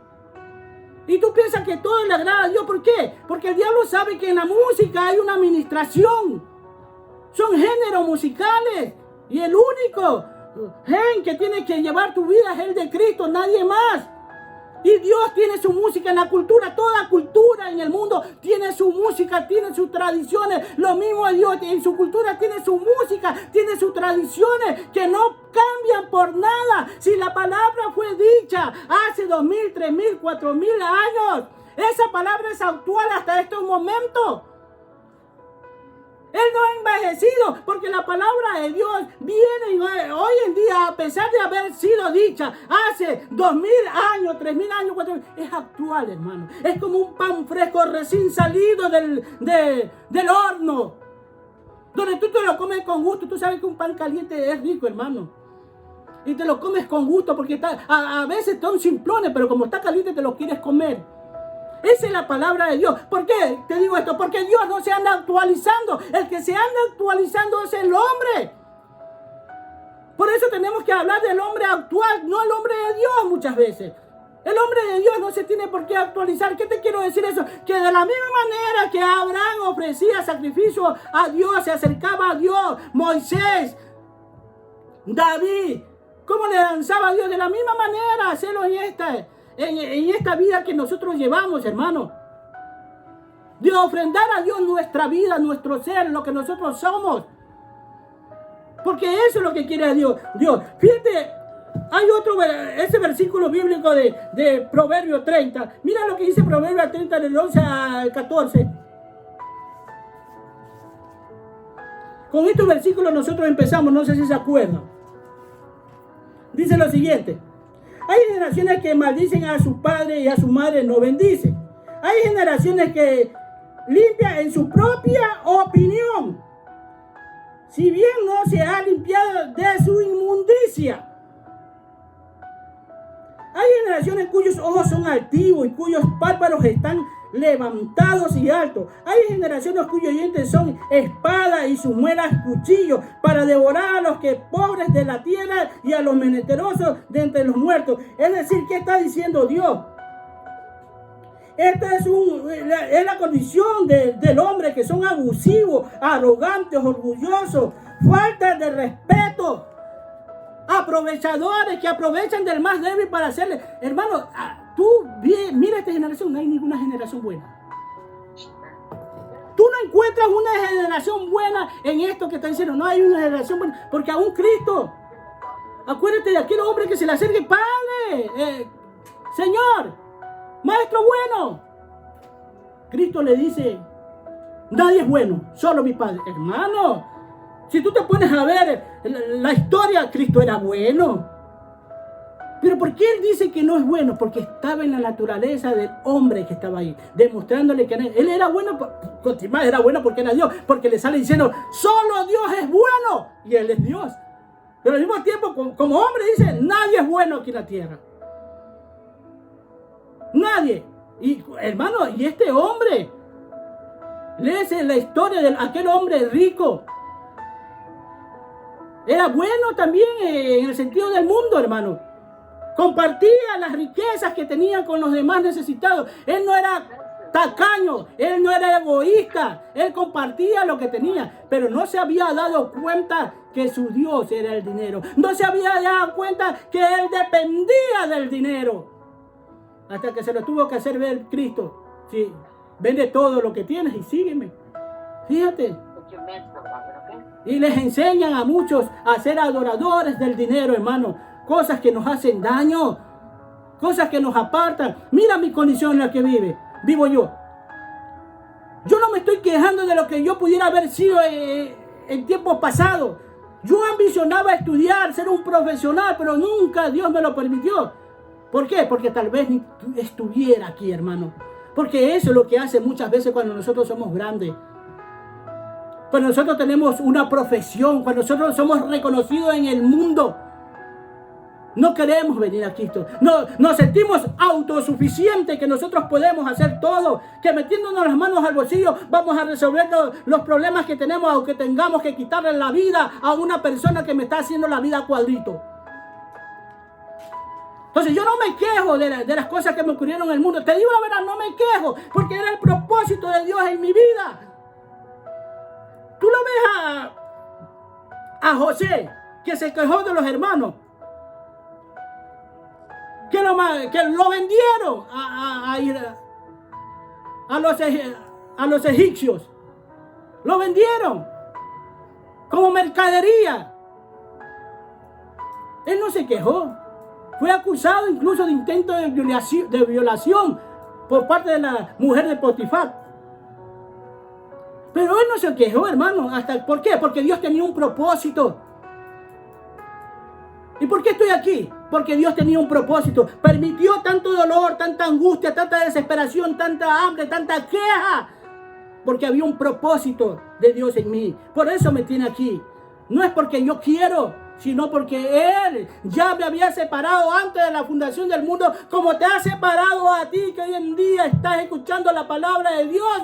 Y tú piensas que todo le agrada a Dios. ¿Por qué? Porque el diablo sabe que en la música hay una administración. Son géneros musicales. Y el único gen que tiene que llevar tu vida es el de Cristo, nadie más. Y Dios tiene su música en la cultura. Toda cultura en el mundo tiene su música, tiene sus tradiciones. Lo mismo Dios en su cultura tiene su música, tiene sus tradiciones que no cambian por nada. Si la palabra fue dicha hace 2000, 3000, 4000 años, esa palabra es actual hasta estos momentos. Él no ha envejecido, porque la palabra de Dios viene hoy en día, a pesar de haber sido dicha hace 2000 años, 3000 años, 4000, es actual, hermano. Es como un pan fresco recién salido del horno, donde tú te lo comes con gusto. Tú sabes que un pan caliente es rico, hermano, y te lo comes con gusto, porque a veces son simplones, pero como está caliente te lo quieres comer. Esa es la palabra de Dios. ¿Por qué te digo esto? Porque Dios no se anda actualizando. El que se anda actualizando es el hombre. Por eso tenemos que hablar del hombre actual, no el hombre de Dios muchas veces. El hombre de Dios no se tiene por qué actualizar. ¿Qué te quiero decir eso? Que de la misma manera que Abraham ofrecía sacrificio a Dios, se acercaba a Dios, Moisés, David, ¿cómo le danzaba a Dios? De la misma manera, hacerlo en esta vida que nosotros llevamos, hermano. De ofrendar a Dios nuestra vida, nuestro ser, lo que nosotros somos. Porque eso es lo que quiere Dios. Fíjate, hay ese versículo bíblico de Proverbios 30. Mira lo que dice Proverbios 30 del 11 al 14. Con estos versículos nosotros empezamos, no sé si se acuerdan. Dice lo siguiente: hay generaciones que maldicen a su padre y a su madre no bendicen. Hay generaciones que limpian en su propia opinión, si bien no se ha limpiado de su inmundicia. Hay generaciones cuyos ojos son altivos y cuyos párpados están levantados y altos. Hay generaciones cuyos dientes son espadas y sus muelas cuchillos para devorar a los que pobres de la tierra y a los menesterosos de entre los muertos. Es decir, ¿qué está diciendo Dios? Esta es la condición del hombre, que son abusivos, arrogantes, orgullosos, falta de respeto, aprovechadores que aprovechan del más débil para hacerle. Hermano, mira esta generación, no hay ninguna generación buena. Tú no encuentras una generación buena en esto que está diciendo. No hay una generación buena, porque aún Cristo, acuérdate de aquel hombre que se le acerca: Padre, Señor, Maestro bueno. Cristo le dice: nadie es bueno, solo mi Padre. Hermano, si tú te pones a ver la historia, Cristo era bueno. Pero ¿por qué él dice que no es bueno? Porque estaba en la naturaleza del hombre que estaba ahí, demostrándole que él era bueno. Era bueno porque era Dios, porque le sale diciendo: solo Dios es bueno, y él es Dios. Pero al mismo tiempo, como hombre, dice: nadie es bueno aquí en la tierra. Nadie. Y hermano, y este hombre, léese la historia de aquel hombre rico. Era bueno también en el sentido del mundo, hermano. Compartía las riquezas que tenía con los demás necesitados. Él no era tacaño, él no era egoísta. Él compartía lo que tenía, pero no se había dado cuenta que su Dios era el dinero. No se había dado cuenta que él dependía del dinero. Hasta que se lo tuvo que hacer ver Cristo. Sí, vende todo lo que tienes y sígueme. Fíjate. Y les enseñan a muchos a ser adoradores del dinero, hermano. Cosas que nos hacen daño. Cosas que nos apartan. Mira mi condición en la que vivo yo. Yo no me estoy quejando de lo que yo pudiera haber sido en tiempos pasados. Yo ambicionaba estudiar, ser un profesional, pero nunca Dios me lo permitió. ¿Por qué? Porque tal vez ni estuviera aquí, hermano. Porque eso es lo que hace muchas veces cuando nosotros somos grandes. Cuando nosotros tenemos una profesión, cuando nosotros somos reconocidos en el mundo, no queremos venir a Cristo. No, nos sentimos autosuficientes, que nosotros podemos hacer todo, que metiéndonos las manos al bolsillo vamos a resolver los problemas que tenemos, aunque tengamos que quitarle la vida a una persona que me está haciendo la vida a cuadrito. Entonces yo no me quejo de las cosas que me ocurrieron en el mundo. Te digo la verdad, no me quejo, porque era el propósito de Dios en mi vida. Tú lo ves a José, que se quejó de los hermanos, que lo vendieron a los egipcios. Lo vendieron como mercadería. Él no se quejó. Fue acusado incluso de intento de violación por parte de la mujer de Potifar. Pero él no se quejó, hermano. ¿Por qué? Porque Dios tenía un propósito. ¿Y por qué estoy aquí? Porque Dios tenía un propósito. Permitió tanto dolor, tanta angustia, tanta desesperación, tanta hambre, tanta queja. Porque había un propósito de Dios en mí. Por eso me tiene aquí. No es porque yo quiero, sino porque Él ya me había separado antes de la fundación del mundo, como te ha separado a ti, que hoy en día estás escuchando la palabra de Dios.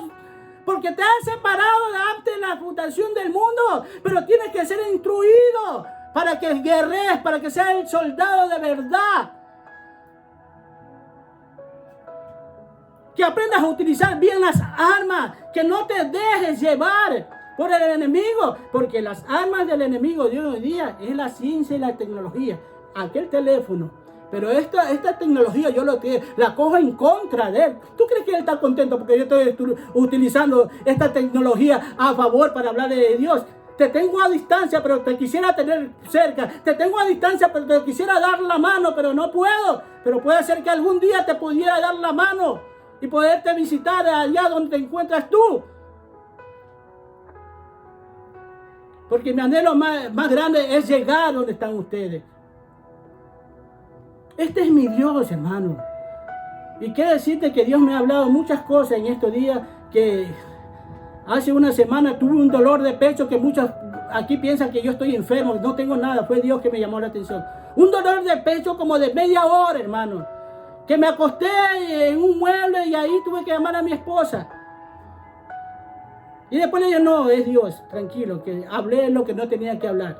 Porque te ha separado antes de la fundación del mundo, pero tienes que ser instruido para que guerrees, para que seas el soldado de verdad. Que aprendas a utilizar bien las armas, que no te dejes llevar por el enemigo, porque las armas del enemigo de hoy en día es la ciencia y la tecnología. Aquel teléfono, pero esta tecnología yo la cojo en contra de él. ¿Tú crees que él está contento porque yo estoy utilizando esta tecnología a favor para hablar de Dios? Te tengo a distancia, pero te quisiera tener cerca. Te tengo a distancia, pero te quisiera dar la mano, pero no puedo. Pero puede ser que algún día te pudiera dar la mano y poderte visitar allá donde te encuentras tú. Porque mi anhelo más grande es llegar donde están ustedes. Este es mi Dios, hermano. Y quiero decirte que Dios me ha hablado muchas cosas en estos días, que hace una semana tuve un dolor de pecho que muchos aquí piensan que yo estoy enfermo. No tengo nada, fue Dios que me llamó la atención. Un dolor de pecho como de media hora, hermano. Que me acosté en un mueble y ahí tuve que llamar a mi esposa. Y después le dije: no, es Dios, tranquilo, que hablé lo que no tenía que hablar.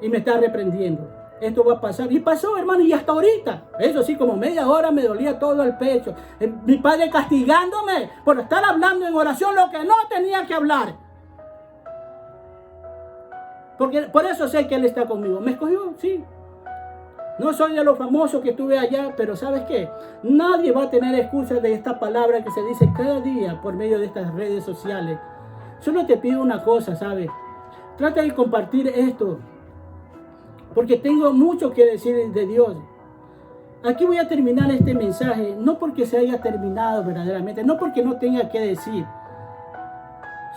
Y me está reprendiendo. esto va a pasar. Y pasó, hermano, y hasta ahorita. Eso sí, como media hora me dolía todo el pecho. Mi padre castigándome por estar hablando en oración lo que no tenía que hablar. Porque por eso sé que Él está conmigo. Me escogió, sí. No soy de los famosos que estuve allá, pero ¿sabes qué? Nadie va a tener excusa de esta palabra que se dice cada día por medio de estas redes sociales. Solo te pido una cosa, ¿sabes? Trata de compartir esto, porque tengo mucho que decir de Dios. Aquí voy a terminar este mensaje, no porque se haya terminado verdaderamente, no porque no tenga que decir,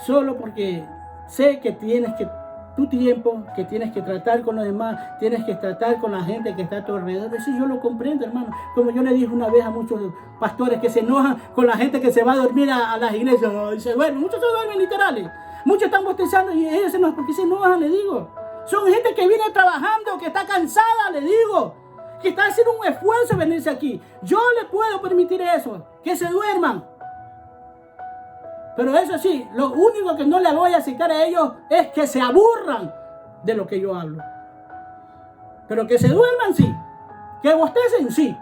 solo porque sé que tienes que tu tiempo, que tienes que tratar con los demás, tienes que tratar con la gente que está a tu alrededor. Eso yo lo comprendo, hermano. Como yo le dije una vez a muchos pastores que se enojan con la gente que se va a dormir a las iglesias, y se duermen, muchos se duermen literales, muchos están bostezando y ellos se enojan. ¿Por qué se enojan? Le digo, son gente que viene trabajando, que está cansada, le digo, que está haciendo un esfuerzo en venirse aquí. Yo le puedo permitir eso, que se duerman. Pero eso sí, lo único que no le voy a aceptar a ellos es que se aburran de lo que yo hablo. Pero que se duerman, sí. Que bostecen, sí.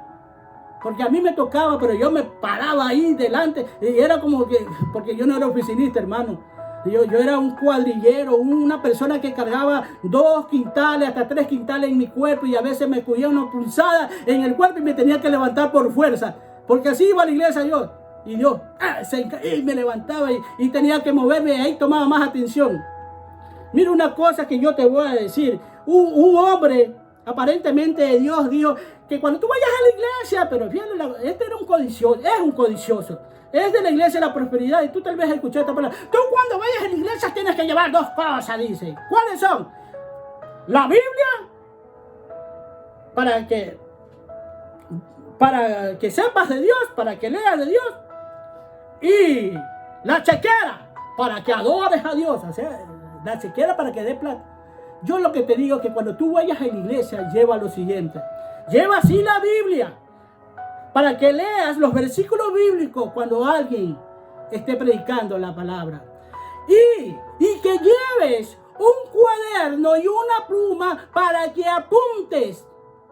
Porque a mí me tocaba, pero yo me paraba ahí delante. Y era como que, porque yo no era oficinista, hermano. Yo era un cuadrillero, una persona que cargaba 2 quintales, hasta 3 quintales en mi cuerpo. Y a veces me cogía una pulsada en el cuerpo y me tenía que levantar por fuerza. Porque así iba a la iglesia yo. Y yo me levantaba y tenía que moverme y ahí tomaba más atención. Mira una cosa que yo te voy a decir. Un hombre, aparentemente Dios dijo que cuando tú vayas a la iglesia, pero fíjate, este era un codicioso, es un codicioso. Es de la iglesia de la prosperidad y tú tal vez escuchaste esta palabra. Tú cuando vayas a la iglesia tienes que llevar 2 cosas, dice. ¿Cuáles son? La Biblia, para que sepas de Dios, para que leas de Dios. Y la chequera para que adores a Dios. O sea, la chequera para que dé plata. Yo lo que te digo es que cuando tú vayas a la iglesia, lleva lo siguiente. Lleva así la Biblia. Para que leas los versículos bíblicos cuando alguien esté predicando la palabra. Y que lleves un cuaderno y una pluma para que apuntes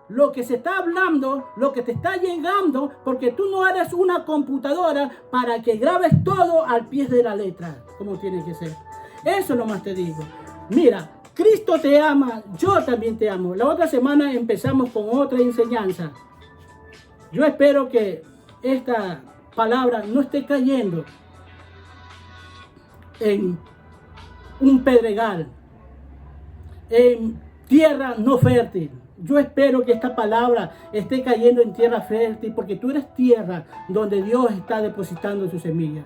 lo que se está hablando, lo que te está llegando, porque tú no eres una computadora para que grabes todo al pie de la letra, como tiene que ser. Eso nomás te digo. Mira, Cristo te ama, yo también te amo. La otra semana empezamos con otra enseñanza. Yo espero que esta palabra no esté cayendo en un pedregal, en tierra no fértil. Yo espero que esta palabra esté cayendo en tierra fértil, porque tú eres tierra donde Dios está depositando su semilla.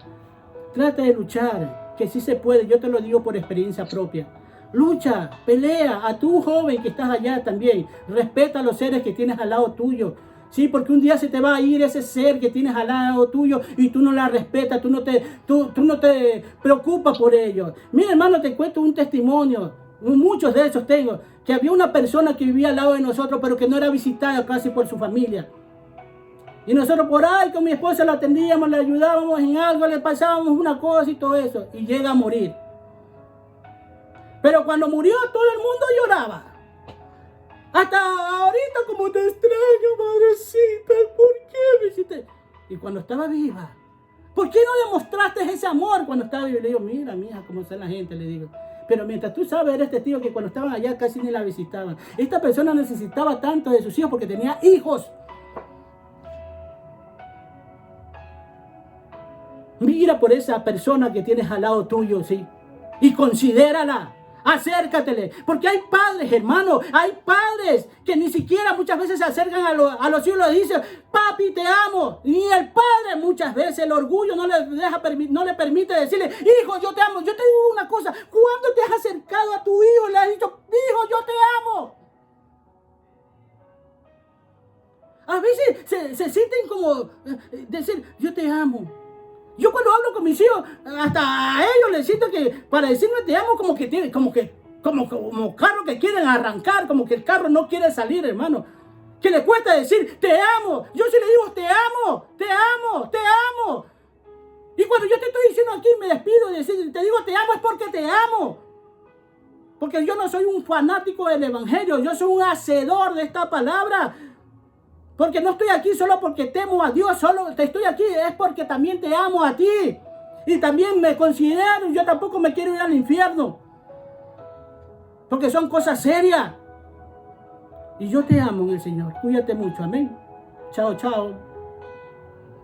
Trata de luchar, que sí se puede. Yo te lo digo por experiencia propia. Lucha, pelea. A tu joven que estás allá también. Respeta a los seres que tienes al lado tuyo. Sí, porque un día se te va a ir ese ser que tienes al lado tuyo y tú no la respetas, tú no te preocupas por ellos. Mira, hermano, te cuento un testimonio. Muchos de esos tengo. Que había una persona que vivía al lado de nosotros, pero que no era visitada casi por su familia. Y nosotros por ahí con mi esposa la atendíamos, le ayudábamos en algo, le pasábamos una cosa y todo eso. Y llega a morir. Pero cuando murió todo el mundo lloraba. Hasta ahorita como te extraño, madrecita, ¿por qué me hiciste? Y cuando estaba viva, ¿por qué no demostraste ese amor cuando estaba viva? Le digo, mira, mija, cómo está la gente, le digo. Pero mientras tú sabes, eres testigo que cuando estaban allá casi ni la visitaban. Esta persona necesitaba tanto de sus hijos porque tenía hijos. Mira por esa persona que tienes al lado tuyo, sí. Y considérala. Acércatele, porque hay padres, hermano, hay padres que ni siquiera muchas veces se acercan a los hijos y le dicen, papi, te amo. Ni el padre muchas veces, el orgullo no le permite decirle, hijo, yo te amo. Yo te digo una cosa, ¿cuándo te has acercado a tu hijo y le has dicho, hijo, yo te amo? A veces se sienten como decir, yo te amo. Yo cuando hablo con mis hijos, hasta a ellos les siento que para decirme te amo como carro que quieren arrancar, como que el carro no quiere salir, hermano. Que le cuesta decir te amo. Yo sí le digo te amo, te amo, te amo. Y cuando yo te estoy diciendo aquí, me despido y te digo te amo es porque te amo. Porque yo no soy un fanático del evangelio, yo soy un hacedor de esta palabra. Porque no estoy aquí solo porque temo a Dios, solo te estoy aquí es porque también te amo a ti. Y también me considero, yo tampoco me quiero ir al infierno. Porque son cosas serias. Y yo te amo en el Señor. Cuídate mucho, amén. Chao, chao.